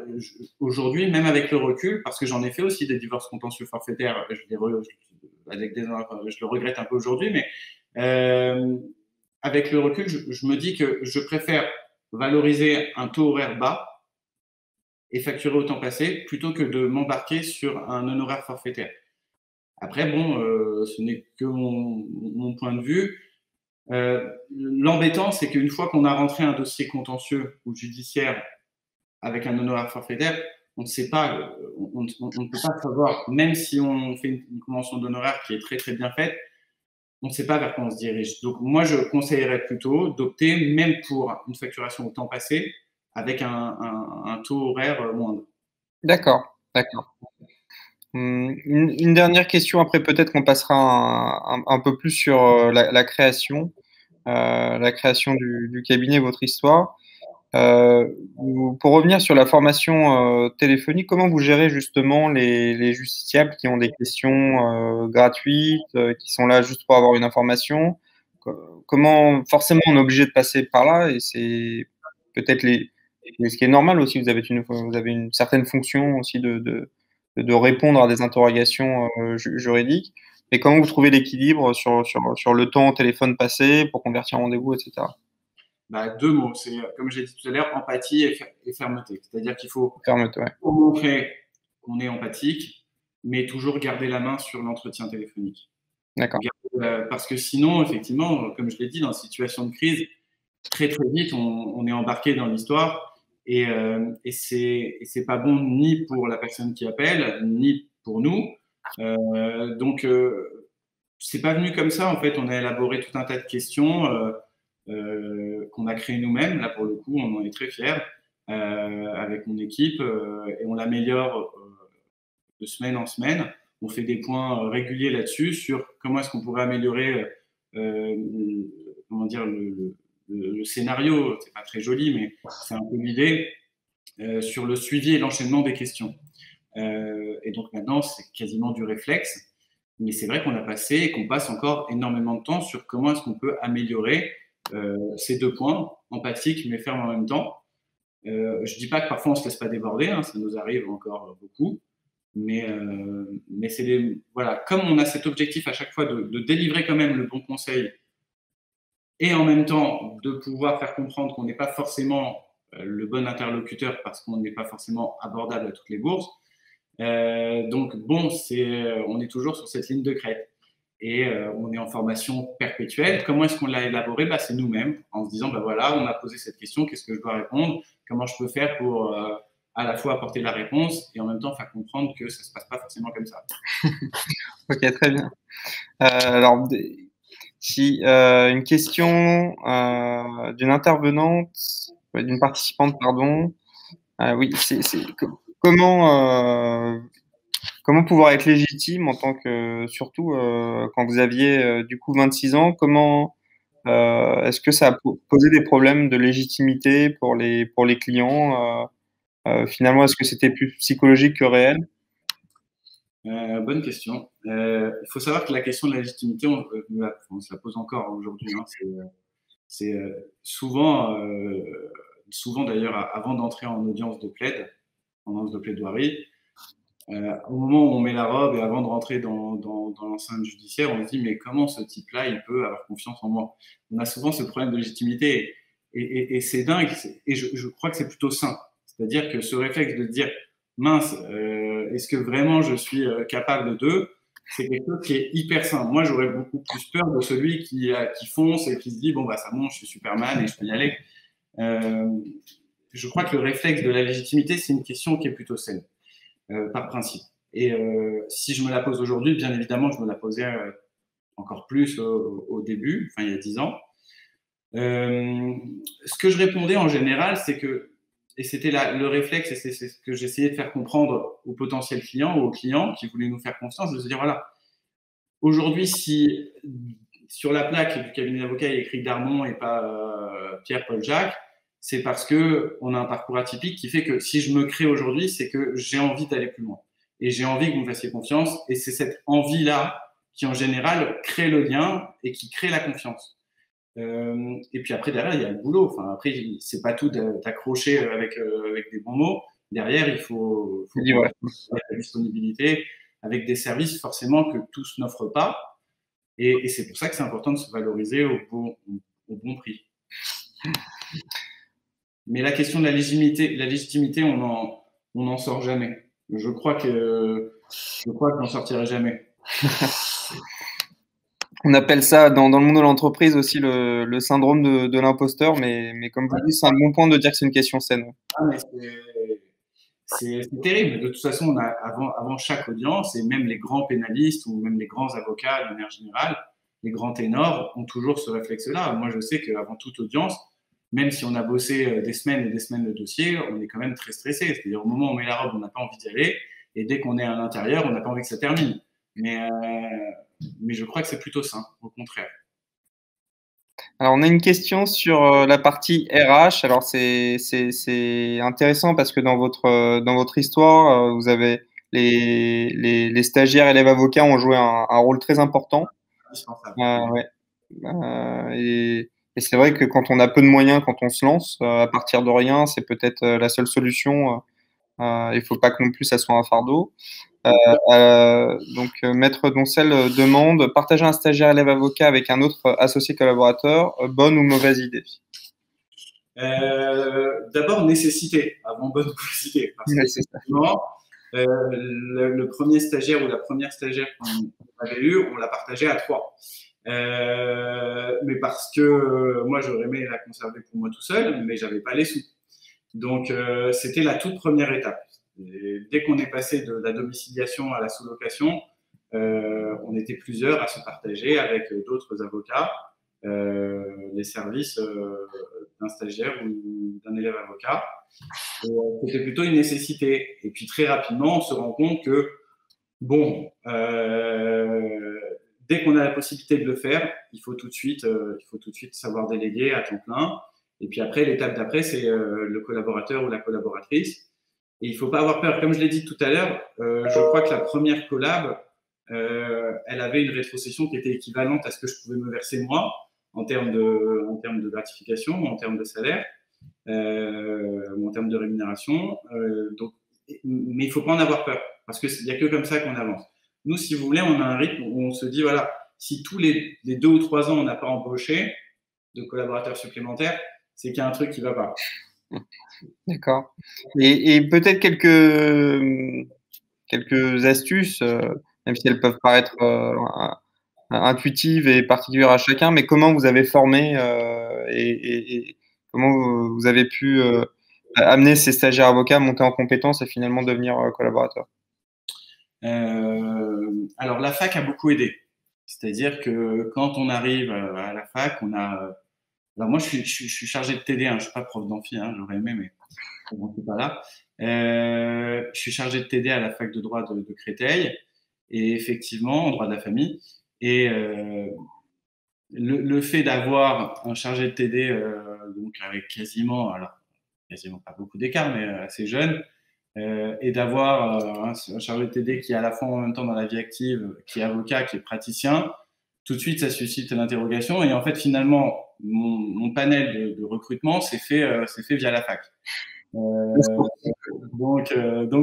Speaker 2: aujourd'hui, même avec le recul, parce que j'en ai fait aussi des divorces contentieux forfaitaires, je le regrette un peu aujourd'hui, mais avec le recul, je me dis que je préfère valoriser un taux horaire bas et facturer au temps passé plutôt que de m'embarquer sur un honoraire forfaitaire. Après, bon, ce n'est que mon point de vue. L'embêtant, c'est qu'une fois qu'on a rentré un dossier contentieux ou judiciaire avec un honoraire forfaitaire, on ne sait pas, on ne peut pas savoir, même si on fait une convention d'honoraire qui est très très bien faite, on ne sait pas vers quoi on se dirige. Donc moi, je conseillerais plutôt d'opter, même pour une facturation au temps passé, avec un taux horaire moindre.
Speaker 1: D'accord, d'accord. Une dernière question, après peut-être qu'on passera un peu plus sur la création du cabinet, votre histoire. Pour revenir sur la formation téléphonique, comment vous gérez justement les justiciables qui ont des questions gratuites, qui sont là juste pour avoir une information? Comment, forcément, on est obligé de passer par là, et c'est peut-être ce qui est normal aussi. Vous avez une certaine fonction aussi de répondre à des interrogations juridiques. Mais comment vous trouvez l'équilibre sur le temps au téléphone passé pour convertir en rendez-vous, etc.?
Speaker 2: Deux mots, c'est comme j'ai dit tout à l'heure, empathie et fermeté. C'est-à-dire qu'il faut
Speaker 1: ouais.
Speaker 2: montrer qu'on est empathique, mais toujours garder la main sur l'entretien téléphonique.
Speaker 1: D'accord.
Speaker 2: Parce que sinon, effectivement, comme je l'ai dit, dans une situation de crise, très très vite, on est embarqué dans l'histoire et c'est pas bon ni pour la personne qui appelle, ni pour nous. Donc, c'est pas venu comme ça. En fait, on a élaboré tout un tas de questions qu'on a créées nous-mêmes. Là, pour le coup, on en est très fiers avec mon équipe et on l'améliore de semaine en semaine. On fait des points réguliers là-dessus sur comment est-ce qu'on pourrait améliorer comment dire, le scénario. C'est pas très joli, mais c'est un peu l'idée sur le suivi et l'enchaînement des questions. Et donc maintenant, c'est quasiment du réflexe. Mais c'est vrai qu'on a passé et qu'on passe encore énormément de temps sur comment est-ce qu'on peut améliorer ces 2 points, empathique mais ferme en même temps. Je dis pas que parfois on se laisse pas déborder, hein, ça nous arrive encore beaucoup, mais c'est voilà, comme on a cet objectif à chaque fois de délivrer quand même le bon conseil et en même temps de pouvoir faire comprendre qu'on n'est pas forcément le bon interlocuteur parce qu'on n'est pas forcément abordable à toutes les bourses. Donc bon, on est toujours sur cette ligne de crête. Et on est en formation perpétuelle. Comment est-ce qu'on l'a élaboré? C'est nous-mêmes, en se disant, voilà, on m'a posé cette question, qu'est-ce que je dois répondre? Comment je peux faire pour à la fois apporter la réponse et en même temps faire comprendre que ça ne se passe pas forcément comme ça.
Speaker 1: Ok, très bien. Alors, si une question d'une intervenante, d'une participante, pardon. Oui, comment pouvoir être légitime en tant que, surtout quand vous aviez du coup 26 ans, est-ce que ça a posé des problèmes de légitimité pour les clients finalement, est-ce que c'était plus psychologique que réel?
Speaker 2: Bonne question. Il faut savoir que la question de la légitimité, on se la pose encore aujourd'hui. Hein. C'est souvent d'ailleurs, avant d'entrer en audience de plaidoirie, au moment où on met la robe et avant de rentrer dans l'enceinte judiciaire, on se dit mais comment ce type-là, il peut avoir confiance en moi? On a souvent ce problème de légitimité et c'est dingue. Et je crois que c'est plutôt sain. C'est-à-dire que ce réflexe de dire mince, est-ce que vraiment je suis capable d'eux? C'est quelque chose qui est hyper sain. Moi, j'aurais beaucoup plus peur de celui qui fonce et qui se dit bon ça monte, je suis Superman et je peux y aller. Je crois que le réflexe de la légitimité, c'est une question qui est plutôt saine. Par principe. Et si je me la pose aujourd'hui, bien évidemment, je me la posais encore plus au début, enfin il y a 10 ans. Ce que je répondais en général, c'est que, et c'était le réflexe, et c'est ce que j'essayais de faire comprendre aux potentiels clients ou aux clients qui voulaient nous faire confiance, de se dire voilà, aujourd'hui, si sur la plaque du cabinet d'avocat il y a écrit Darmon et pas Pierre, Paul, Jacques, c'est parce qu'on a un parcours atypique qui fait que si je me crée aujourd'hui, c'est que j'ai envie d'aller plus loin. Et j'ai envie que vous me fassiez confiance. Et c'est cette envie-là qui, en général, crée le lien et qui crée la confiance. Et puis après, derrière, il y a le boulot. Enfin, après, c'est pas tout d'accrocher avec des bons mots. Derrière, il faut
Speaker 1: Ouais.
Speaker 2: avec la disponibilité, avec des services forcément que tous n'offrent pas. Et c'est pour ça que c'est important de se valoriser au bon prix. Mais la question de la légitimité, on n'en sort jamais. Je crois que j'en sortirai jamais.
Speaker 1: On appelle ça dans le monde de l'entreprise aussi le syndrome de l'imposteur, mais comme vous dites, c'est un bon point de dire que c'est une question saine.
Speaker 2: Ah, mais c'est terrible. De toute façon, avant chaque audience, et même les grands pénalistes ou même les grands avocats de manière générale, les grands ténors ont toujours ce réflexe-là. Moi, je sais qu'avant toute audience, même si on a bossé des semaines et des semaines de dossier, on est quand même très stressé. C'est-à-dire au moment où on met la robe, on n'a pas envie d'y aller, et dès qu'on est à l'intérieur, on n'a pas envie que ça termine. Mais je crois que c'est plutôt sain, au contraire.
Speaker 1: Alors, on a une question sur la partie RH. Alors, c'est intéressant parce que dans votre histoire, vous avez les stagiaires élèves avocats ont joué un rôle très important. Ouais. Et c'est vrai que quand on a peu de moyens, quand on se lance à partir de rien, c'est peut-être la seule solution. Il faut pas que non plus ça soit un fardeau. Donc, Maître Doncel demande partager un stagiaire élève avocat avec un autre associé collaborateur, bonne ou mauvaise idée?
Speaker 2: D'abord, nécessité, avant bonne ou mauvaise idée. Parce qu'effectivement, le premier stagiaire ou la première stagiaire qu'on avait eu, on l'a partagé à 3. Mais parce que moi, j'aurais aimé la conserver pour moi tout seul, mais j'avais pas les sous. Donc, c'était la toute première étape. Et dès qu'on est passé de la domiciliation à la sous-location, on était plusieurs à se partager avec d'autres avocats les services d'un stagiaire ou d'un élève avocat. C'était plutôt une nécessité. Et puis très rapidement, on se rend compte que, bon, dès qu'on a la possibilité de le faire, il faut tout de suite savoir déléguer à temps plein. Et puis après, l'étape d'après, c'est le collaborateur ou la collaboratrice. Et il ne faut pas avoir peur. Comme je l'ai dit tout à l'heure, je crois que la première collab, elle avait une rétrocession qui était équivalente à ce que je pouvais me verser moi. en termes de gratification, en termes de salaire, en termes de rémunération. Mais il ne faut pas en avoir peur, parce qu'il n'y a que comme ça qu'on avance. Nous, si vous voulez, on a un rythme où on se dit, voilà, si tous les 2 ou 3 ans, on n'a pas embauché de collaborateurs supplémentaires, c'est qu'il y a un truc qui ne va pas.
Speaker 1: D'accord. Et peut-être quelques astuces, même si elles peuvent paraître intuitives et particulières à chacun, mais comment vous avez formé et comment vous avez pu amener ces stagiaires avocats à monter en compétences et finalement devenir collaborateurs?
Speaker 2: Alors, la fac a beaucoup aidé. C'est-à-dire que quand on arrive à la fac, on a. Alors, moi, je suis chargé de TD, hein, je ne suis pas prof d'amphi, hein, j'aurais aimé, mais bon, c'est pas là. Je suis chargé de TD à la fac de droit de Créteil, et effectivement, en droit de la famille. Et le fait d'avoir un chargé de TD, donc avec quasiment pas beaucoup d'écart, mais assez jeune, et d'avoir un chargé de TD qui est à la fois en même temps dans la vie active, qui est avocat, qui est praticien, tout de suite ça suscite l'interrogation. Et en fait, finalement, mon panel de recrutement s'est fait via la fac. Donc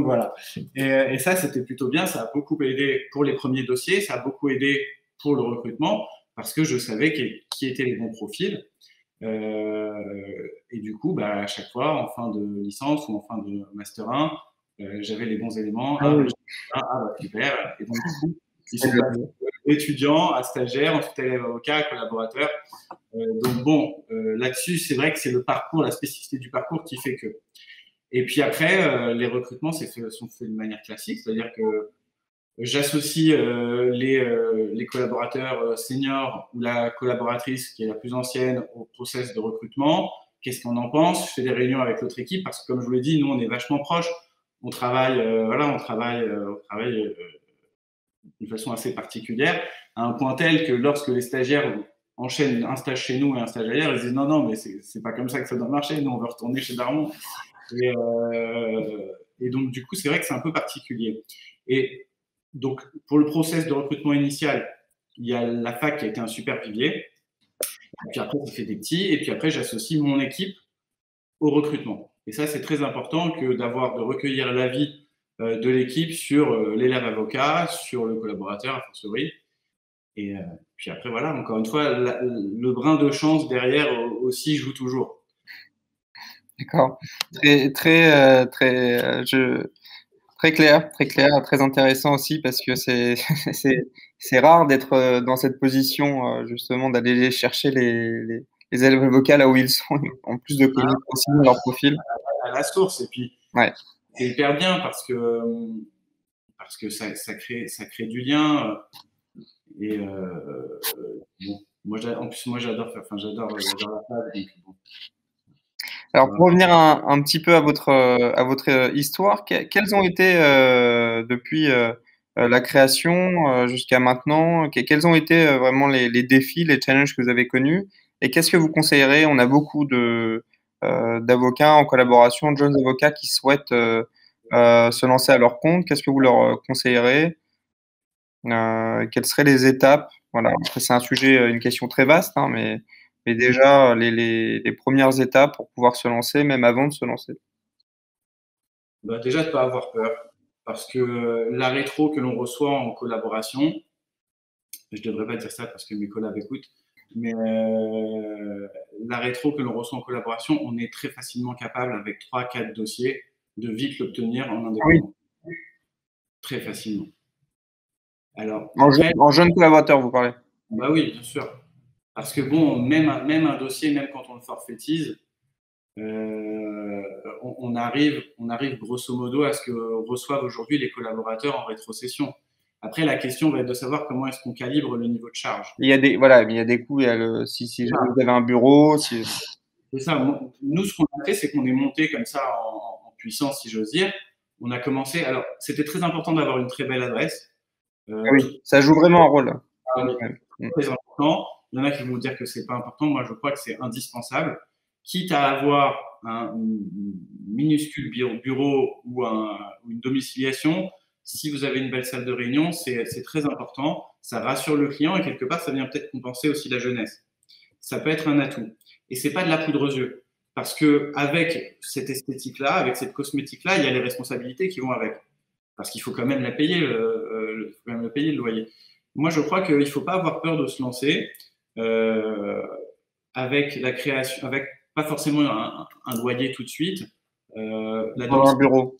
Speaker 2: voilà. Et ça, c'était plutôt bien. Ça a beaucoup aidé pour les premiers dossiers, ça a beaucoup aidé pour le recrutement, parce que je savais qui étaient les bons profils. Et du coup, à chaque fois, en fin de licence ou en fin de Master 1, j'avais les bons éléments. Super. Et donc, du coup, ils sont passés d'étudiants à stagiaires, ensuite élèves avocats, collaborateurs. Donc bon, là-dessus, c'est vrai que c'est le parcours, la spécificité du parcours qui fait que. Et puis après, les recrutements sont faits de manière classique, c'est-à-dire que j'associe les collaborateurs seniors ou la collaboratrice qui est la plus ancienne au process de recrutement. Qu'est-ce qu'on en pense? Je fais des réunions avec l'autre équipe parce que, comme je vous l'ai dit, nous, on est vachement proches. On travaille, on travaille d'une façon assez particulière, à un point tel que lorsque les stagiaires enchaînent un stage chez nous et un stage ailleurs, ils disent non, mais c'est pas comme ça que ça doit marcher. Nous, on veut retourner chez Darmon. Et donc, du coup, c'est vrai que c'est un peu particulier. Et donc, pour le process de recrutement initial, il y a la fac qui a été un super pilier. Et puis après, ça fait des petits. Et puis après, j'associe mon équipe au recrutement. Et ça, c'est très important de recueillir l'avis de l'équipe sur l'élève avocat, sur le collaborateur, a fortiori. Et puis après, voilà, encore une fois, le brin de chance derrière aussi joue toujours.
Speaker 1: D'accord. Très clair, très intéressant aussi parce que c'est rare d'être dans cette position justement d'aller les chercher les élèves avocats là où ils sont, en plus de connaître aussi leur profil.
Speaker 2: À la source. Et puis,
Speaker 1: ouais.
Speaker 2: C'est hyper bien parce que ça crée du lien. Et bon, en plus, moi, j'adore la phase. Donc, bon.
Speaker 1: Alors, pour revenir un petit peu à votre histoire, quels ont été, depuis la création jusqu'à maintenant, quels ont été vraiment les défis, les challenges que vous avez connus? Et qu'est-ce que vous conseillerez? On a beaucoup d'avocats en collaboration, de jeunes avocats qui souhaitent se lancer à leur compte. Qu'est-ce que vous leur conseillerez? Quelles seraient les étapes? Voilà. Après, c'est un sujet, une question très vaste, hein, mais déjà, les premières étapes pour pouvoir se lancer, même avant de se lancer.
Speaker 2: Déjà, de ne pas avoir peur. Parce que la rétro que l'on reçoit en collaboration, je ne devrais pas dire ça parce que mes collabs écoutent, mais la rétro que l'on reçoit en collaboration, on est très facilement capable, avec 3-4 dossiers, de vite l'obtenir en indépendant. Oui. Très facilement. Alors,
Speaker 1: en jeune collaborateur, vous parlez?
Speaker 2: Oui, bien sûr. Parce que bon, même un dossier, même quand on le forfaitise, on arrive grosso modo à ce que reçoivent aujourd'hui les collaborateurs en rétrocession. Après, la question va être de savoir comment est-ce qu'on calibre le niveau de charge.
Speaker 1: Il y a des coûts. Si vous avez un bureau,
Speaker 2: C'est ça. Nous, ce qu'on a fait, c'est qu'on est monté comme ça en puissance, si j'ose dire. On a commencé. Alors, c'était très important d'avoir une très belle adresse.
Speaker 1: Oui, ça joue vraiment un rôle.
Speaker 2: Très important. Il y en a qui vont dire que c'est pas important. Moi, je crois que c'est indispensable. Quitte à avoir un minuscule bureau ou une domiciliation, si vous avez une belle salle de réunion, c'est très important. Ça rassure le client et quelque part, ça vient peut-être compenser aussi la jeunesse. ça peut être un atout. Et c'est pas de la poudre aux yeux. Parce que avec cette esthétique-là, avec cette cosmétique-là, il y a les responsabilités qui vont avec. Parce qu'il faut quand même la payer, faut quand même le payer, le loyer. Moi, je crois qu'il ne faut pas avoir peur de se lancer avec la création, avec pas forcément un loyer tout de suite. La
Speaker 1: Un bureau.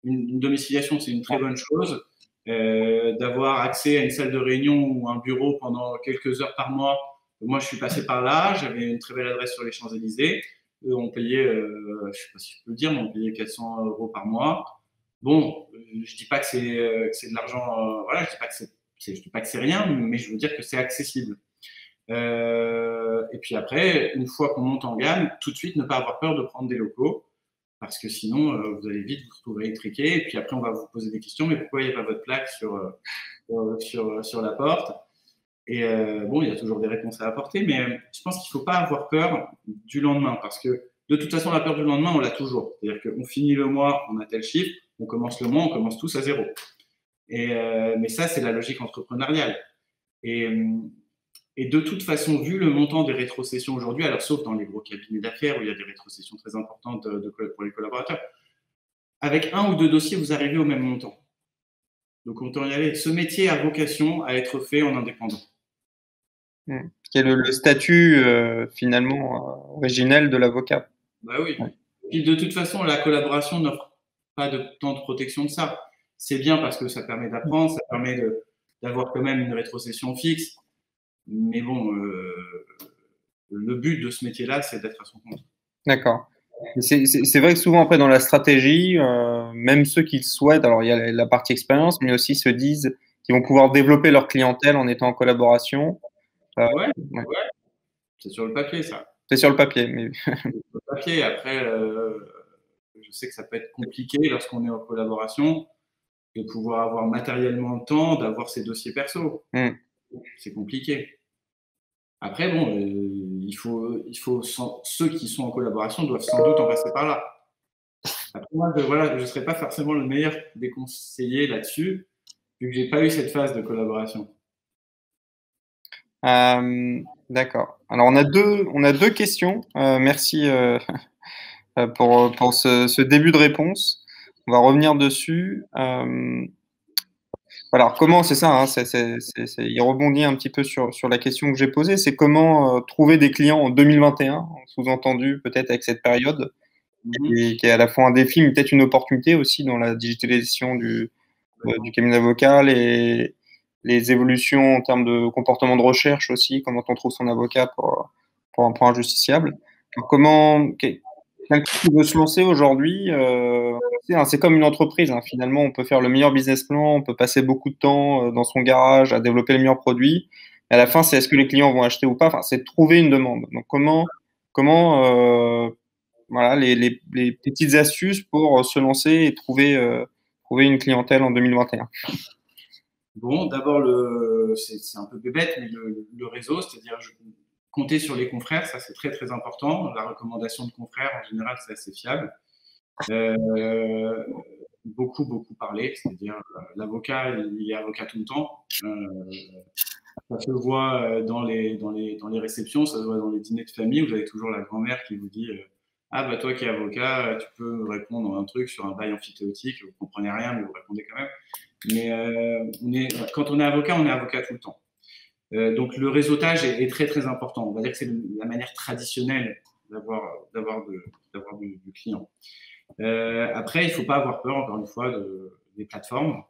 Speaker 2: une domiciliation, c'est une très bonne chose. D'avoir accès à une salle de réunion ou un bureau pendant quelques heures par mois. Moi, je suis passé par là, j'avais une très belle adresse sur les Champs-Élysées. Eux, on payait, je ne sais pas si je peux le dire, mais on payait 400 € par mois. Bon, je dis pas que c'est de l'argent, voilà, je dis pas que c'est rien, mais je veux dire que c'est accessible. Et puis après, une fois qu'on monte en gamme, tout de suite ne pas avoir peur de prendre des locaux, parce que sinon, vous allez vite vous retrouver étriqué. Et puis après, on va vous poser des questions, mais pourquoi il n'y a pas votre plaque sur la porte? Et bon, il y a toujours des réponses à apporter, mais je pense qu'il ne faut pas avoir peur du lendemain, parce que de toute façon, la peur du lendemain, on l'a toujours. C'est-à-dire qu'on finit le mois, on a tel chiffre, on commence le mois, on commence tous à zéro. Mais ça, c'est la logique entrepreneuriale. Et de toute façon, vu le montant des rétrocessions aujourd'hui, alors sauf dans les gros cabinets d'affaires où il y a des rétrocessions très importantes pour les collaborateurs, avec un ou deux dossiers, vous arrivez au même montant. Donc, on peut y aller. Ce métier a vocation à être fait en indépendant.
Speaker 1: Quel est le statut finalement originel de l'avocat?
Speaker 2: Bah oui. Ouais. Puis de toute façon, la collaboration n'offre pas de temps de protection de ça. C'est bien parce que ça permet d'apprendre, ça permet d'avoir quand même une rétrocession fixe. Mais bon, le but de ce métier-là, c'est d'être à son compte.
Speaker 1: D'accord. C'est vrai que souvent, après, dans la stratégie, même ceux qui le souhaitent, alors il y a la partie expérience, mais aussi se disent qu'ils vont pouvoir développer leur clientèle en étant en collaboration.
Speaker 2: Ouais. C'est sur le papier, ça.
Speaker 1: C'est sur le papier. Mais...
Speaker 2: sur le papier. Après, je sais que ça peut être compliqué lorsqu'on est en collaboration de pouvoir avoir matériellement le temps d'avoir ses dossiers perso. C'est compliqué. Après, bon, ceux qui sont en collaboration doivent sans doute en passer par là. Après, moi, je ne serais pas forcément le meilleur des conseillers là-dessus, vu que je n'ai pas eu cette phase de collaboration.
Speaker 1: D'accord. Alors, on a deux questions. Merci pour ce début de réponse. On va revenir dessus. Alors, comment, c'est ça, hein, il rebondit un petit peu sur la question que j'ai posée, c'est comment trouver des clients en 2021, sous-entendu peut-être avec cette période, qui est à la fois un défi, mais peut-être une opportunité aussi dans la digitalisation du cabinet d'avocat, les évolutions en termes de comportement de recherche aussi, comment on trouve son avocat pour un justiciable. Donc, quelqu'un qui veut se lancer aujourd'hui, c'est comme une entreprise. Hein. Finalement, on peut faire le meilleur business plan, on peut passer beaucoup de temps dans son garage à développer les meilleurs produits. Et à la fin, c'est est-ce que les clients vont acheter ou pas. Enfin, c'est de trouver une demande. Donc, comment voilà, les petites astuces pour se lancer et trouver une clientèle en 2021.
Speaker 2: Bon, d'abord, c'est un peu bébête, mais le réseau, c'est-à-dire compter sur les confrères, ça c'est très très important. La recommandation de confrères, en général, c'est assez fiable. Beaucoup parler, c'est-à-dire l'avocat, il est avocat tout le temps. Ça se voit dans les réceptions, ça se voit dans les dîners de famille. Vous avez toujours la grand-mère qui vous dit ah bah toi qui es avocat, tu peux me répondre un truc sur un bail amphithéotique, vous comprenez rien, mais vous répondez quand même. Mais quand on est avocat tout le temps. Donc le réseautage est très très important. On va dire que c'est la manière traditionnelle d'avoir du client. Après, il ne faut pas avoir peur, encore une fois, des plateformes.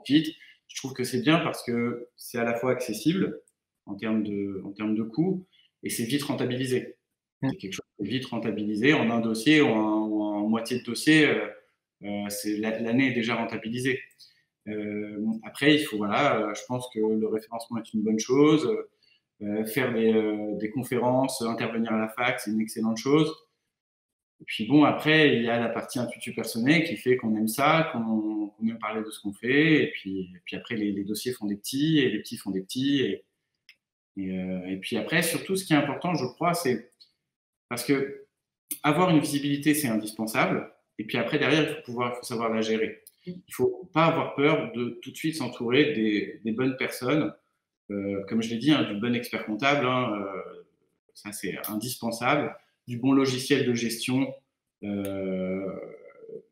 Speaker 2: Je trouve que c'est bien parce que c'est à la fois accessible en termes de coûts et c'est vite rentabilisé. C'est quelque chose qui est vite rentabilisé en un dossier ou en moitié de dossier. L'année est déjà rentabilisée. Après, je pense que le référencement est une bonne chose. Faire des conférences, intervenir à la fac, c'est une excellente chose. Et puis bon, après, il y a la partie intuitu personnel qui fait qu'on aime ça, qu'on aime parler de ce qu'on fait. Et puis après, les dossiers font des petits et les petits font des petits. Et puis après, surtout, ce qui est important, je crois, c'est parce que avoir une visibilité, c'est indispensable. Et puis après, derrière, il faut savoir la gérer. Il ne faut pas avoir peur de tout de suite s'entourer des bonnes personnes comme je l'ai dit, hein, du bon expert comptable, hein, ça c'est indispensable, du bon logiciel de gestion. Il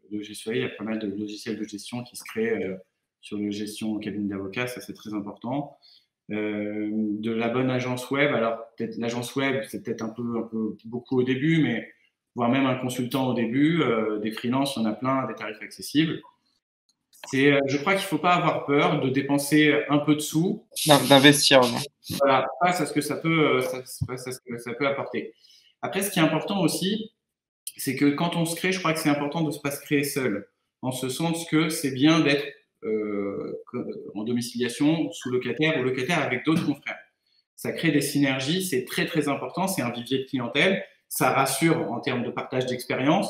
Speaker 2: y a pas mal de logiciels de gestion qui se créent sur le gestion en cabinet d'avocat, ça c'est très important. De la bonne agence web, alors peut-être l'agence web, c'est peut-être un peu beaucoup au début, mais voire même un consultant au début, des freelances, il y en a plein, à des tarifs accessibles. Je crois qu'il ne faut pas avoir peur de dépenser un peu de sous.
Speaker 1: D'investir.
Speaker 2: Voilà, face à ce que ça peut, ça peut apporter. Après, ce qui est important aussi, c'est que quand on se crée, je crois que c'est important de ne pas se créer seul, en ce sens que c'est bien d'être en domiciliation, sous-locataire ou locataire avec d'autres confrères. Ça crée des synergies, c'est très très important, c'est un vivier de clientèle, ça rassure en termes de partage d'expérience.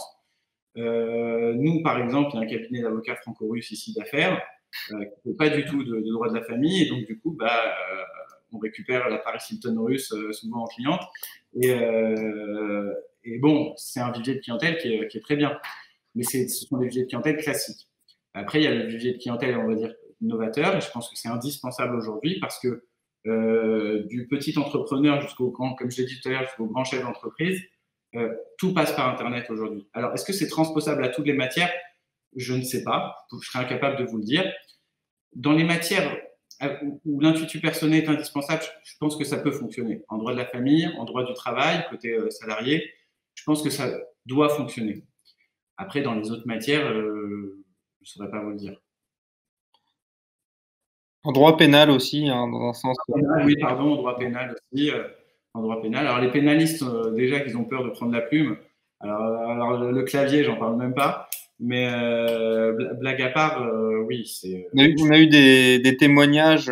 Speaker 2: Nous, par exemple, il y a un cabinet d'avocats franco-russe ici d'affaires qui ne fait pas du tout de droit de la famille, et donc du coup, on récupère la Paris Hilton russe souvent en cliente. Et bon, c'est un vivier de clientèle qui est très bien. Mais ce sont des viviers de clientèle classiques. Après, il y a le vivier de clientèle, on va dire, novateur. Et je pense que c'est indispensable aujourd'hui parce que du petit entrepreneur jusqu'au grand, comme je l'ai dit tout à l'heure, jusqu'au grand chef d'entreprise, tout passe par Internet aujourd'hui. Alors, est-ce que c'est transposable à toutes les matières? Je ne sais pas. Je serais incapable de vous le dire. Dans les matières où l'intuitu personnel est indispensable, je pense que ça peut fonctionner. En droit de la famille, en droit du travail, côté salarié, je pense que ça doit fonctionner. Après, dans les autres matières, je ne saurais pas vous le dire.
Speaker 1: En droit pénal aussi, hein, dans un sens.
Speaker 2: Oui, pardon, en droit pénal aussi. En droit pénal. Alors, les pénalistes, déjà, qu'ils ont peur de prendre la plume. Alors le clavier, j'en parle même pas. Mais blague à part, oui, c'est.
Speaker 1: On a eu des témoignages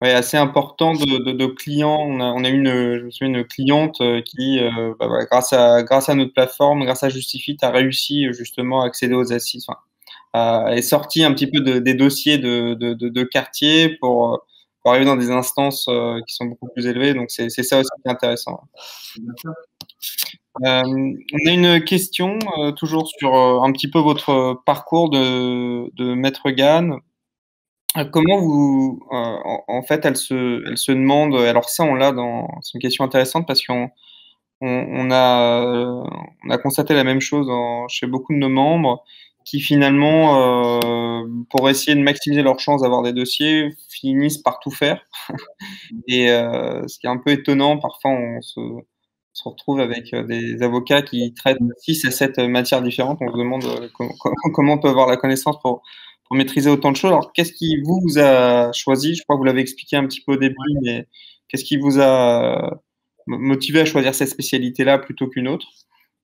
Speaker 1: assez importants de clients. On a eu je me souviens, une cliente qui, voilà, grâce à notre plateforme, grâce à Justifit, a réussi justement à accéder aux assises. Est sorti un petit peu des dossiers de quartier pour arriver dans des instances qui sont beaucoup plus élevées. Donc, c'est ça aussi qui est intéressant. On a une question toujours sur un petit peu votre parcours de Maître Gane. Comment vous, en fait, elle se demande. Alors ça, c'est une question intéressante parce on a constaté la même chose chez beaucoup de nos membres qui finalement, pour essayer de maximiser leurs chances d'avoir des dossiers, finissent par tout faire. Et ce qui est un peu étonnant, parfois on se retrouve avec des avocats qui traitent 6 à 7 matières différentes. On se demande comment on peut avoir la connaissance pour maîtriser autant de choses. Alors, qu'est-ce qui vous a choisi? Je crois que vous l'avez expliqué un petit peu au début, mais qu'est-ce qui vous a motivé à choisir cette spécialité-là plutôt qu'une autre?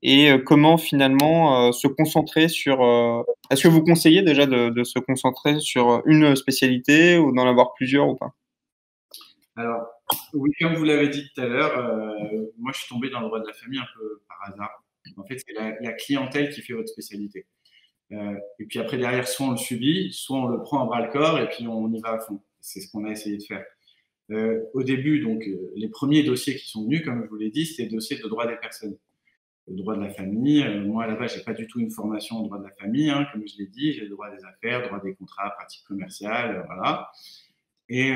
Speaker 1: Et comment finalement se concentrer sur. Est-ce que vous conseillez déjà de se concentrer sur une spécialité ou d'en avoir plusieurs ou pas?
Speaker 2: Alors, oui, comme vous l'avez dit tout à l'heure, moi je suis tombé dans le droit de la famille un peu par hasard. En fait, c'est la clientèle qui fait votre spécialité. Et puis après, derrière, soit on le subit, soit on le prend à bras le corps et puis on y va à fond. C'est ce qu'on a essayé de faire. Au début, donc, les premiers dossiers qui sont venus, comme je vous l'ai dit, c'était des dossiers de droit des personnes. Le droit de la famille, moi là-bas, j'ai pas du tout une formation en droit de la famille, hein, comme je l'ai dit, j'ai le droit des affaires, droit des contrats, pratiques commerciales, voilà. Et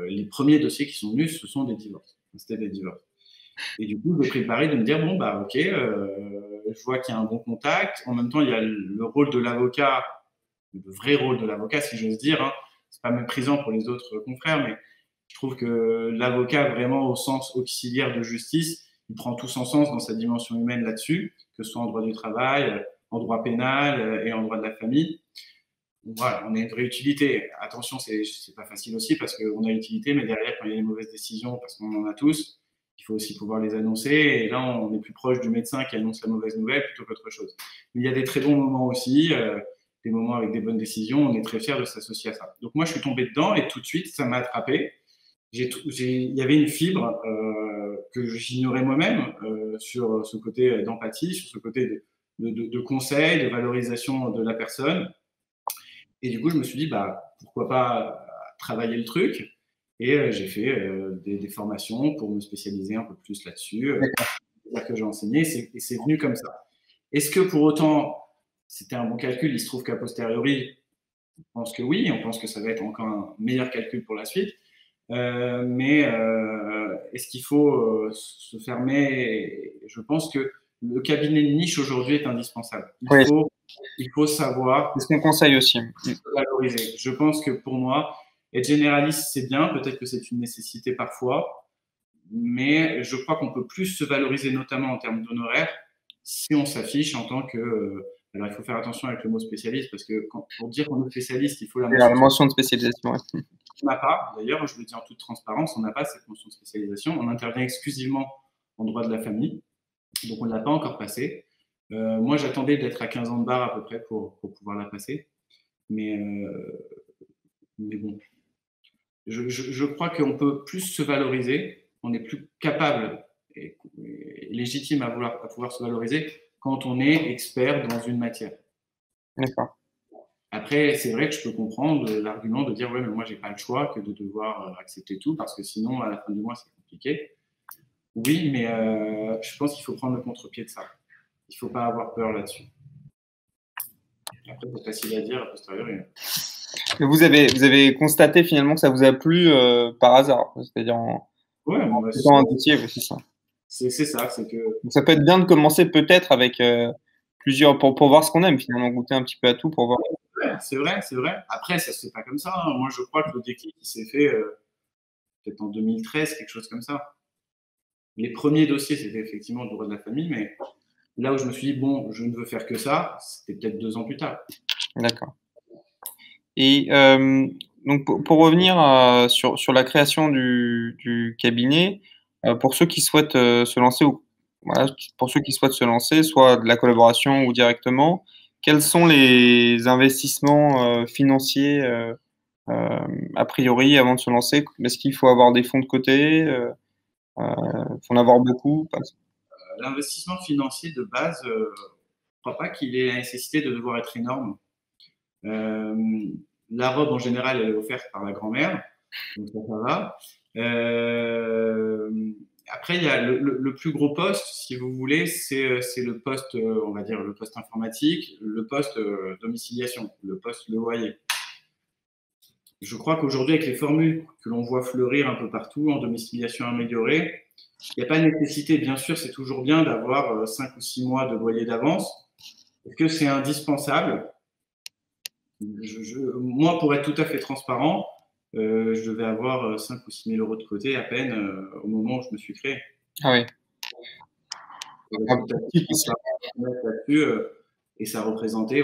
Speaker 2: les premiers dossiers qui sont venus, ce sont des divorces. C'était des divorces. Et du coup, j'ai pris le pari de me dire, bon, bah ok, je vois qu'il y a un bon contact. En même temps, il y a le rôle de l'avocat, le vrai rôle de l'avocat, si j'ose dire. Hein. C'est pas méprisant pour les autres confrères, mais je trouve que l'avocat, vraiment au sens auxiliaire de justice, il prend tout son sens dans sa dimension humaine là-dessus, que ce soit en droit du travail, en droit pénal et en droit de la famille. Voilà, on a une vraie utilité. Attention, c'est pas facile aussi parce qu'on a utilité, mais derrière, quand il y a des mauvaises décisions, parce qu'on en a tous, il faut aussi pouvoir les annoncer. Et là, on est plus proche du médecin qui annonce la mauvaise nouvelle plutôt qu'autre chose. Mais il y a des très bons moments aussi, des moments avec des bonnes décisions. On est très fiers de s'associer à ça. Donc moi, je suis tombé dedans et tout de suite, ça m'a attrapé. Il y avait une fibre que j'ignorais moi-même sur ce côté d'empathie, sur ce côté de conseil, de valorisation de la personne. Et du coup, je me suis dit, bah, pourquoi pas travailler le truc. Et j'ai fait des formations pour me spécialiser un peu plus là-dessus. C'est-à-dire que j'ai enseigné et c'est venu comme ça. Est-ce que pour autant, c'était un bon calcul? Il se trouve qu'à posteriori, On pense que oui, on pense que ça va être encore un meilleur calcul pour la suite. Mais est-ce qu'il faut se fermer? Je pense que le cabinet de niche aujourd'hui est indispensable.
Speaker 1: Oui,
Speaker 2: Il faut savoir
Speaker 1: c'est ce qu'on conseille aussi.
Speaker 2: valoriser. Je pense que pour moi, être généraliste, c'est bien. Peut-être que c'est une nécessité parfois. Mais je crois qu'on peut plus se valoriser, notamment en termes d'honoraires, si on s'affiche en tant que. Alors, il faut faire attention avec le mot spécialiste, parce que pour dire qu'on est spécialiste, il faut la
Speaker 1: La
Speaker 2: mention.
Speaker 1: mention de spécialisation. Ouais.
Speaker 2: On n'a pas, d'ailleurs, je le dis en toute transparence, on n'a pas cette mention de spécialisation. On intervient exclusivement en droit de la famille, donc on ne l'a pas encore passé. Moi, j'attendais d'être à 15 ans de barre à peu près pour pouvoir la passer. Mais bon, je crois qu'on peut plus se valoriser, on est plus capable et légitime à pouvoir se valoriser quand on est expert dans une matière.
Speaker 1: D'accord.
Speaker 2: Après, c'est vrai que je peux comprendre l'argument de dire ouais, mais moi j'ai pas le choix que de devoir accepter tout parce que sinon à la fin du mois c'est compliqué. Oui, mais je pense qu'il faut prendre le contre-pied de ça. Il faut pas avoir peur là-dessus. Après, c'est facile à dire a posteriori.
Speaker 1: Et vous avez constaté finalement que ça vous a plu par hasard, c'est-à-dire en
Speaker 2: Ouais,
Speaker 1: étant un dossier, c'est ça.
Speaker 2: c'est ça, c'est que.
Speaker 1: Donc ça peut être bien de commencer peut-être avec plusieurs pour voir ce qu'on aime finalement, goûter un petit peu à tout pour voir.
Speaker 2: C'est vrai, c'est vrai. Après, ça se fait pas comme ça. Hein. Moi, je crois que le déclic, il s'est fait peut-être en 2013, quelque chose comme ça. Les premiers dossiers, c'était effectivement le droit de la famille, mais là où je me suis dit, bon, je ne veux faire que ça, c'était peut-être 2 ans plus tard.
Speaker 1: D'accord. Et donc pour revenir sur la création du cabinet, pour ceux qui souhaitent se lancer, ou voilà, pour ceux qui souhaitent se lancer, soit de la collaboration ou directement, quels sont les investissements financiers a priori avant de se lancer? Est-ce qu'il faut avoir des fonds de côté? Faut en avoir beaucoup?
Speaker 2: L'investissement financier de base, je ne crois pas qu'il ait la nécessité de devoir être énorme. La robe, en général, elle est offerte par la grand-mère, donc ça va. Après, il y a le plus gros poste, si vous voulez, c'est le poste, on va dire, le poste informatique, le poste domiciliation, le poste loyer. Je crois qu'aujourd'hui, avec les formules que l'on voit fleurir un peu partout en domiciliation améliorée, il n'y a pas de nécessité, bien sûr, c'est toujours bien d'avoir 5 ou 6 mois de loyer d'avance. Est-ce que c'est indispensable? Moi, pour être tout à fait transparent, je devais avoir 5 ou 6 000 euros de côté à peine au moment où je me suis créé.
Speaker 1: Ah oui.
Speaker 2: Et ça représentait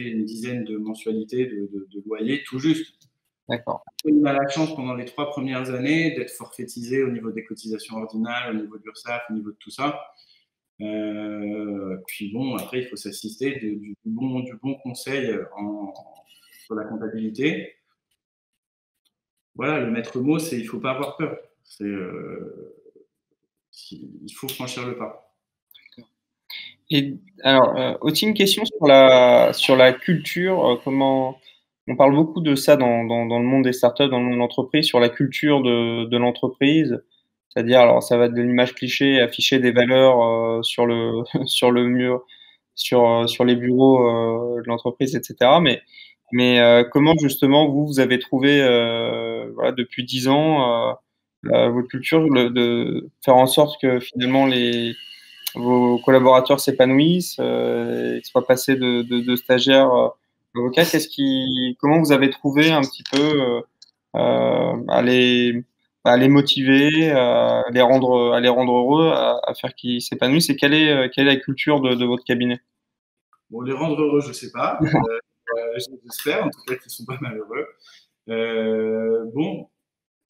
Speaker 2: une dizaine de mensualités de loyer tout juste.
Speaker 1: D'accord.
Speaker 2: On a la chance pendant les 3 premières années d'être forfaitisé au niveau des cotisations ordinales, au niveau de l'URSSAF, au niveau de tout ça. Puis bon, après, il faut s'assister du bon conseil sur la comptabilité. Voilà, le maître mot, c'est il ne faut pas avoir peur. Il faut franchir le pas.
Speaker 1: Et alors, aussi une question sur la culture. Comment on parle beaucoup de ça dans le monde des startups, dans le monde de l'entreprise, sur la culture de l'entreprise. C'est-à-dire, alors ça va de l'image cliché, afficher des valeurs sur le sur le mur, sur les bureaux de l'entreprise, etc. Mais comment justement vous avez trouvé voilà, depuis 10 ans votre culture de faire en sorte que finalement vos collaborateurs s'épanouissent, soient passés de stagiaires avocats. Comment vous avez trouvé un petit peu à les motiver, à les rendre heureux, à faire qu'ils s'épanouissent? Et quelle est la culture de votre cabinet?
Speaker 2: Bon, les rendre heureux, je ne sais pas. J'espère, en tout cas, qu'ils ne sont pas malheureux. Bon,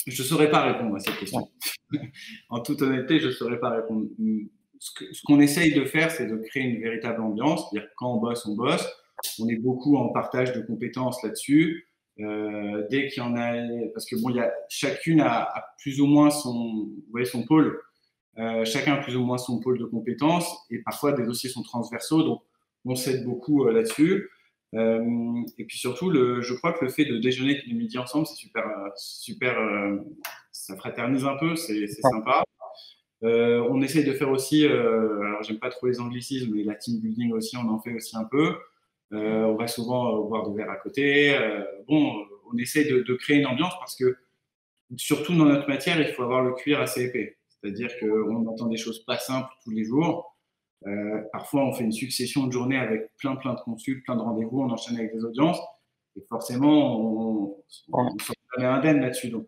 Speaker 2: je ne saurais pas répondre à cette question. En toute honnêteté, je ne saurais pas répondre. Ce qu'on essaye de faire, c'est de créer une véritable ambiance. C'est-à-dire quand on bosse, on bosse. On est beaucoup en partage de compétences là-dessus. Dès qu'il y en a, parce que bon, chacune a plus ou moins son pôle. Chacun a plus ou moins son pôle de compétences et parfois des dossiers sont transversaux, donc on s'aide beaucoup là-dessus. Et puis surtout, je crois que le fait de déjeuner tous les midis ensemble, c'est super, ça fraternise un peu, c'est sympa. On essaye de faire aussi, alors j'aime pas trop les anglicismes, mais la team building aussi, on en fait aussi un peu. On va souvent boire des verres à côté. Bon, on essaie de créer une ambiance parce que, surtout dans notre matière, il faut avoir le cuir assez épais. C'est-à-dire qu'on entend des choses pas simples tous les jours. Parfois, on fait une succession de journées avec plein de consultes, plein de rendez-vous, on enchaîne avec des audiences. Et forcément, on sort jamais indemne là-dessus. Donc,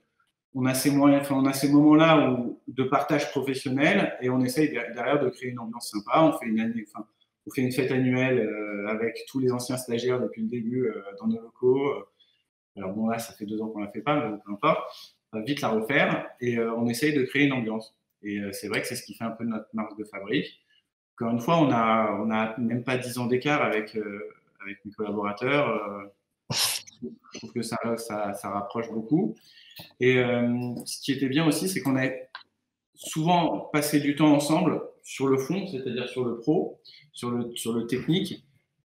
Speaker 2: on a ces moyens, enfin, on a ces moments-là de partage professionnel et on essaye derrière de créer une ambiance sympa. On fait une fête annuelle avec tous les anciens stagiaires depuis le début dans nos locaux. Alors bon, là, ça fait 2 ans qu'on ne la fait pas, mais peu importe. On va vite la refaire et on essaye de créer une ambiance. Et c'est vrai que c'est ce qui fait un peu notre marque de fabrique. Encore une fois, on a même pas 10 ans d'écart avec mes collaborateurs. Je trouve que ça rapproche beaucoup. Et ce qui était bien aussi, c'est qu'on a souvent passé du temps ensemble sur le fond, c'est-à-dire sur le pro, sur le technique,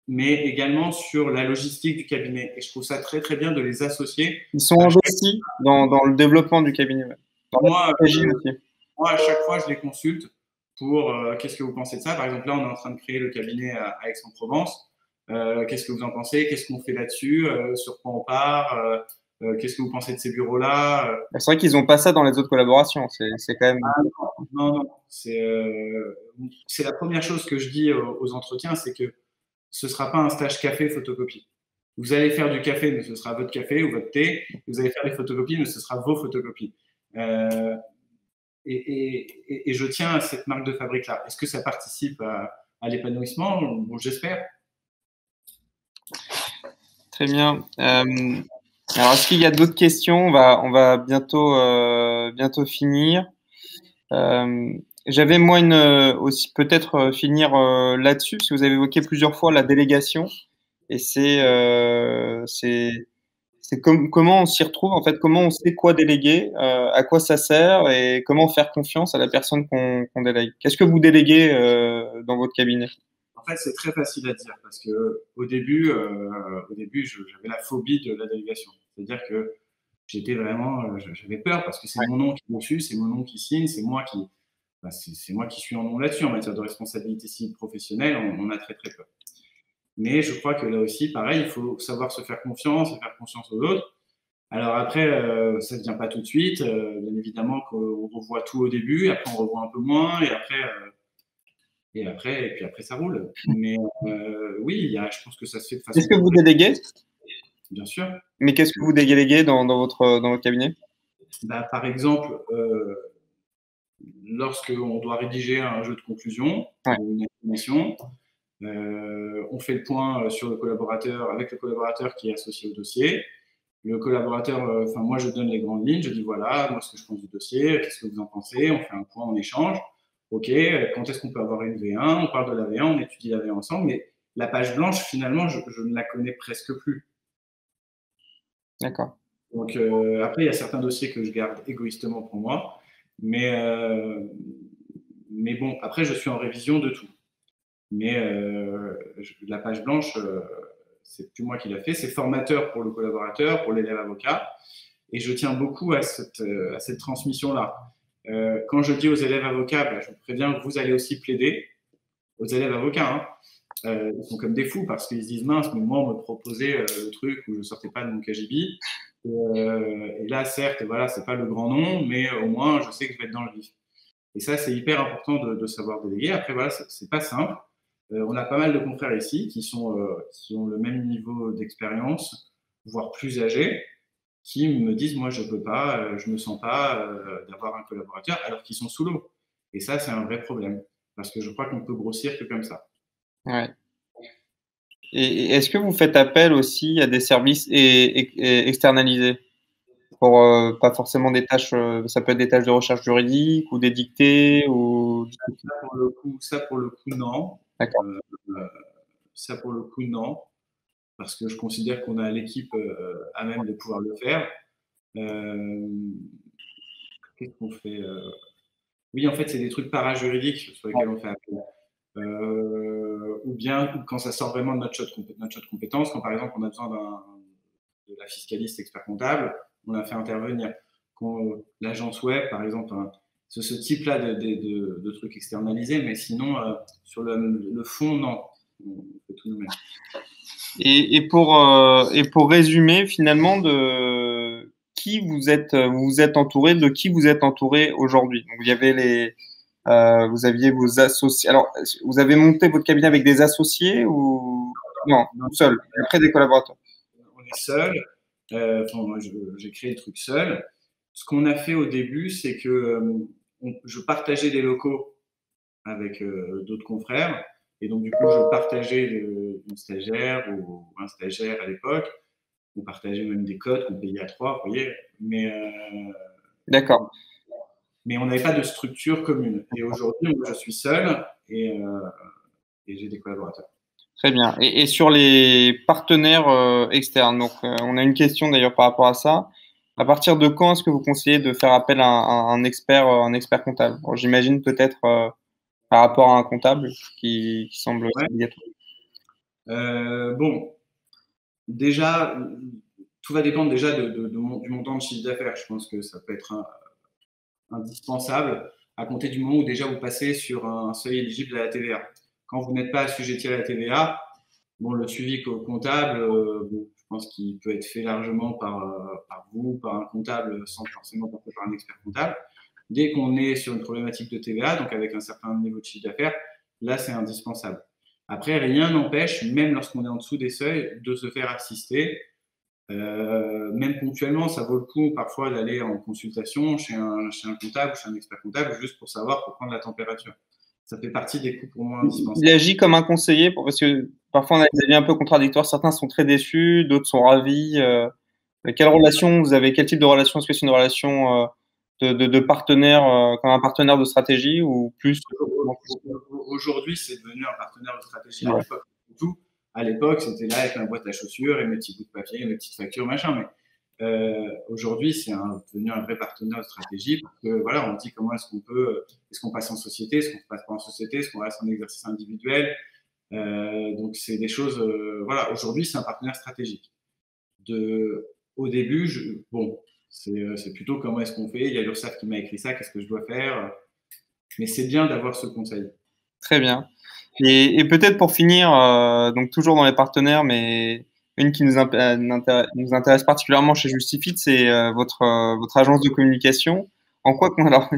Speaker 2: mais également sur la logistique du cabinet. Et je trouve ça très, très bien de les associer.
Speaker 1: Ils sont investis dans le développement du cabinet.
Speaker 2: Moi, à chaque fois, je les consulte pour qu'est-ce que vous pensez de ça. Par exemple, là, on est en train de créer le cabinet à Aix-en-Provence. Qu'est-ce que vous en pensez? Qu'est-ce qu'on fait là-dessus? Sur quoi on part? Qu'est-ce que vous pensez de ces bureaux-là?
Speaker 1: C'est vrai qu'ils n'ont pas ça dans les autres collaborations. C'est quand même.
Speaker 2: Ah, non. C'est la première chose que je dis aux entretiens, c'est que ce ne sera pas un stage café photocopie. Vous allez faire du café, mais ce sera votre café ou votre thé. Vous allez faire des photocopies, mais ce sera vos photocopies. Et je tiens à cette marque de fabrique-là. Est-ce que ça participe à l'épanouissement? Bon, j'espère.
Speaker 1: Très bien. Alors, est-ce qu'il y a d'autres questions? On va bientôt finir. J'avais moi aussi peut-être finir là-dessus, parce que vous avez évoqué plusieurs fois la délégation, et comment on s'y retrouve en fait, comment on sait quoi déléguer, à quoi ça sert, et comment faire confiance à la personne qu'on délègue. Qu'est-ce que vous déléguez dans votre cabinet?
Speaker 2: En fait, c'est très facile à dire parce que au début, j'avais la phobie de la délégation. C'est-à-dire que j'avais peur parce que c'est mon nom qui est dessus, c'est mon nom qui signe, c'est moi qui suis en nom là-dessus. En matière de responsabilité civile professionnelle, on a très très peur. Mais je crois que là aussi, pareil, il faut savoir se faire confiance et faire confiance aux autres. Alors après, ça ne vient pas tout de suite. Bien évidemment qu'on revoit tout au début, après on revoit un peu moins, et puis après, ça roule. Mais oui, je pense que ça se fait de façon.
Speaker 1: Est-ce que vous déléguez?
Speaker 2: Bien sûr.
Speaker 1: Mais qu'est-ce que vous déléguez dans votre cabinet?
Speaker 2: Par exemple, lorsqu'on doit rédiger un jeu de conclusion ou une animation, on fait le point sur avec le collaborateur qui est associé au dossier. Le collaborateur, moi, je donne les grandes lignes, je dis voilà, moi, ce que je pense du dossier, qu'est-ce que vous en pensez? On fait un point, on échange. OK, quand est-ce qu'on peut avoir une V1? On parle de la V1, on étudie la V1 ensemble, mais la page blanche, finalement, je ne la connais presque plus.
Speaker 1: D'accord.
Speaker 2: Donc, après, il y a certains dossiers que je garde égoïstement pour moi, mais bon, après, je suis en révision de tout. Mais la page blanche, c'est plus moi qui l'a fait, c'est formateur pour le collaborateur, pour l'élève avocat, et je tiens beaucoup à cette transmission-là. Quand je dis aux élèves avocats, je vous préviens, vous allez aussi plaider aux élèves avocats. Ils sont comme des fous parce qu'ils se disent mince, mais moi on me proposait le truc où je sortais pas de mon KGB. Et là, certes, voilà, c'est pas le grand nom, mais au moins je sais que je vais être dans le vif. Et ça, c'est hyper important de savoir déléguer. Après, voilà, c'est pas simple. On a pas mal de confrères ici qui ont le même niveau d'expérience, voire plus âgés, qui me disent moi je peux pas, je me sens pas d'avoir un collaborateur alors qu'ils sont sous l'eau. Et ça, c'est un vrai problème parce que je crois qu'on peut grossir que comme ça.
Speaker 1: Ouais. Et est-ce que vous faites appel aussi à des services externalisés pour pas forcément des tâches, ça peut être des tâches de recherche juridique ou des dictées ou.
Speaker 2: Ça pour le coup non.
Speaker 1: D'accord.
Speaker 2: Ça pour le coup non, parce que je considère qu'on a l'équipe à même de pouvoir le faire. Qu'est-ce qu'on fait? Oui, en fait, c'est des trucs parajuridiques sur lesquels on fait appel. Ou bien quand ça sort vraiment de notre champ de compétences, quand par exemple on a besoin de la fiscaliste expert comptable, on a fait intervenir. Quand l'agence web, par exemple, ce type-là de trucs externalisés, mais sinon, sur le fond, non. on fait tout nous-mêmes.
Speaker 1: Et pour résumer, finalement, de qui vous êtes entouré, de qui vous êtes entouré aujourd'hui. Donc, il y avait vous aviez vos associés. Alors, vous avez monté votre cabinet avec des associés ou non, tout seul, après des collaborateurs?
Speaker 2: On est seul. Moi, j'ai créé le truc seul. Ce qu'on a fait au début, c'est que je partageais des locaux avec d'autres confrères. Et donc, du coup, je partageais une stagiaire ou un stagiaire à l'époque. On partageait même des codes qu'on payait à trois, vous voyez.
Speaker 1: D'accord.
Speaker 2: Mais on n'avait pas de structure commune. Et aujourd'hui, je suis seul et j'ai des collaborateurs.
Speaker 1: Très bien. Et sur les partenaires externes, donc on a une question d'ailleurs par rapport à ça. À partir de quand est-ce que vous conseillez de faire appel à un expert comptable? Bon, j'imagine peut-être par rapport à un comptable qui semble obligatoire.
Speaker 2: Bon, déjà, tout va dépendre déjà du montant de chiffre d'affaires. Je pense que ça peut être indispensable à compter du moment où déjà vous passez sur un seuil éligible à la TVA. Quand vous n'êtes pas assujetti à la TVA, bon, le suivi comptable, bon, je pense qu'il peut être fait largement par vous, par un comptable, sans forcément passer par un expert comptable. Dès qu'on est sur une problématique de TVA, donc avec un certain niveau de chiffre d'affaires, là, c'est indispensable. Après, rien n'empêche, même lorsqu'on est en dessous des seuils, de se faire assister. Même ponctuellement, ça vaut le coup parfois d'aller en consultation chez un comptable, chez un expert comptable, juste pour savoir, pour prendre la température. Ça fait partie des coûts pour moi indispensables.
Speaker 1: Il agit comme un conseiller, parce que parfois on a des avis un peu contradictoires. Certains sont très déçus, d'autres sont ravis. Quelle relation vous avez? Quel type de relation? Est-ce que c'est une relation de partenaire, comme un partenaire de stratégie ou plus?
Speaker 2: Aujourd'hui, c'est devenu un partenaire de stratégie.
Speaker 1: Ouais.
Speaker 2: À l'époque, c'était là avec ma boîte à chaussures et mes petits bouts de papier, mes petites factures, machin. Mais aujourd'hui, c'est devenu un vrai partenaire de stratégie parce que voilà, on dit comment est-ce qu'on passe en société, est-ce qu'on passe pas en société, est-ce qu'on reste en exercice individuel. Donc c'est des choses. Voilà, aujourd'hui, c'est un partenaire stratégique. Au début, c'est plutôt comment est-ce qu'on fait. Il y a l'URSSAF qui m'a écrit ça, qu'est-ce que je dois faire. Mais c'est bien d'avoir ce conseil.
Speaker 1: Très bien. Et peut-être pour finir, donc toujours dans les partenaires, mais une qui nous intéresse particulièrement chez Justifit, c'est votre agence de communication. Alors,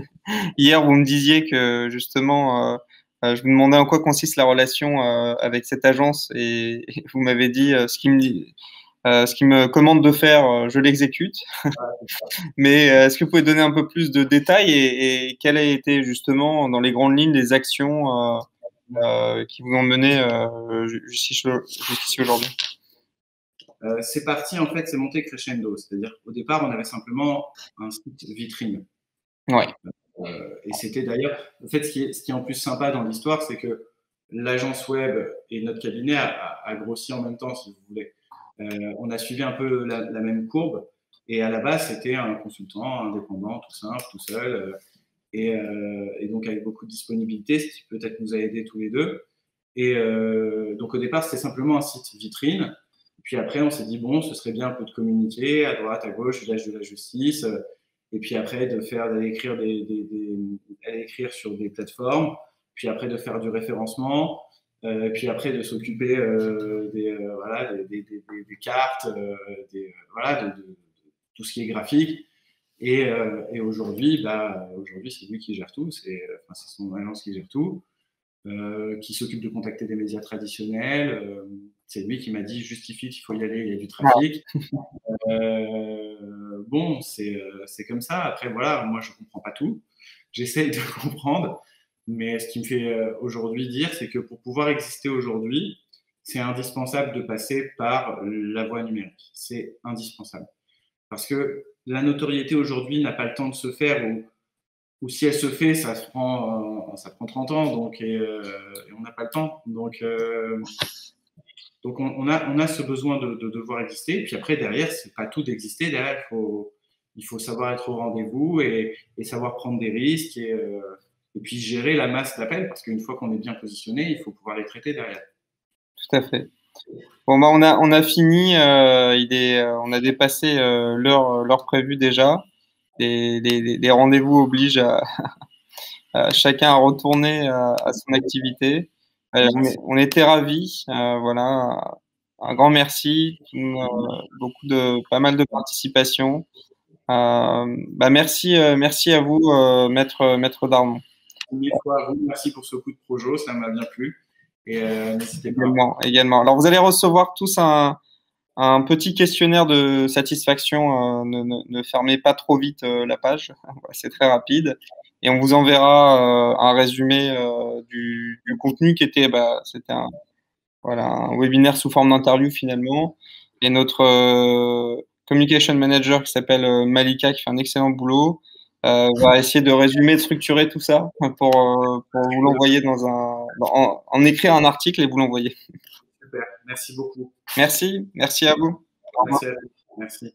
Speaker 1: hier, vous me disiez que justement, je vous demandais en quoi consiste la relation avec cette agence et vous m'avez dit ce qui me commande de faire, je l'exécute. Mais est-ce que vous pouvez donner un peu plus de détails et quelles a été justement dans les grandes lignes les actions qui vous ont mené jusqu'ici aujourd'hui?
Speaker 2: C'est parti, en fait, c'est monté crescendo. C'est-à-dire qu'au départ, on avait simplement un site vitrine.
Speaker 1: Ouais.
Speaker 2: Et c'était d'ailleurs, en fait, ce qui est en plus sympa dans l'histoire, c'est que l'agence web et notre cabinet a grossi en même temps, si vous voulez. On a suivi un peu la même courbe. Et à la base, c'était un consultant indépendant, tout simple, tout seul. Et donc avec beaucoup de disponibilité, ce qui peut-être nous a aidés tous les deux. Et donc au départ, c'était simplement un site vitrine. Puis après, on s'est dit, bon, ce serait bien un peu de communiquer à droite, à gauche, village de la justice. Et puis après, d'aller écrire sur des plateformes. Puis après, de faire du référencement. Puis après, de s'occuper des cartes, de tout ce qui est graphique. Et aujourd'hui, c'est lui qui gère tout. C'est son agence qui gère tout. Qui s'occupe de contacter des médias traditionnels. C'est lui qui m'a dit Justifit, il faut y aller, il y a du trafic. Bon, c'est comme ça. Après, voilà, moi, je ne comprends pas tout. J'essaye de comprendre. Mais ce qui me fait aujourd'hui dire, c'est que pour pouvoir exister aujourd'hui, c'est indispensable de passer par la voie numérique. C'est indispensable. Parce que la notoriété aujourd'hui n'a pas le temps de se faire, ou si elle se fait, ça prend 30 ans, donc, et on n'a pas le temps. Donc on a ce besoin de devoir exister. Et puis après, derrière, c'est pas tout d'exister. Derrière, il faut savoir être au rendez-vous et savoir prendre des risques et puis gérer la masse d'appels, parce qu'une fois qu'on est bien positionné, il faut pouvoir les traiter derrière.
Speaker 1: Tout à fait. Bon, bah, on a fini. On a dépassé l'heure prévue déjà. Les rendez-vous obligent à chacun à retourner à son activité. On était ravis. Voilà, un grand merci. Pas mal de participation. Merci à vous, maître Darmon.
Speaker 2: Mille fois à vous. Merci pour ce coup de projo, ça m'a bien plu. Et n'hésitez pas.
Speaker 1: Également. Alors, vous allez recevoir tous un petit questionnaire de satisfaction. Ne fermez pas trop vite la page. C'est très rapide. Et on vous enverra un résumé du contenu qui était, c'était un webinaire sous forme d'interview finalement. Et notre communication manager qui s'appelle Malika, qui fait un excellent boulot, va essayer de résumer, de structurer tout ça pour vous l'envoyer en écrire un article et vous l'envoyer.
Speaker 2: Super, merci beaucoup.
Speaker 1: Merci à vous.
Speaker 2: Merci à vous. Merci.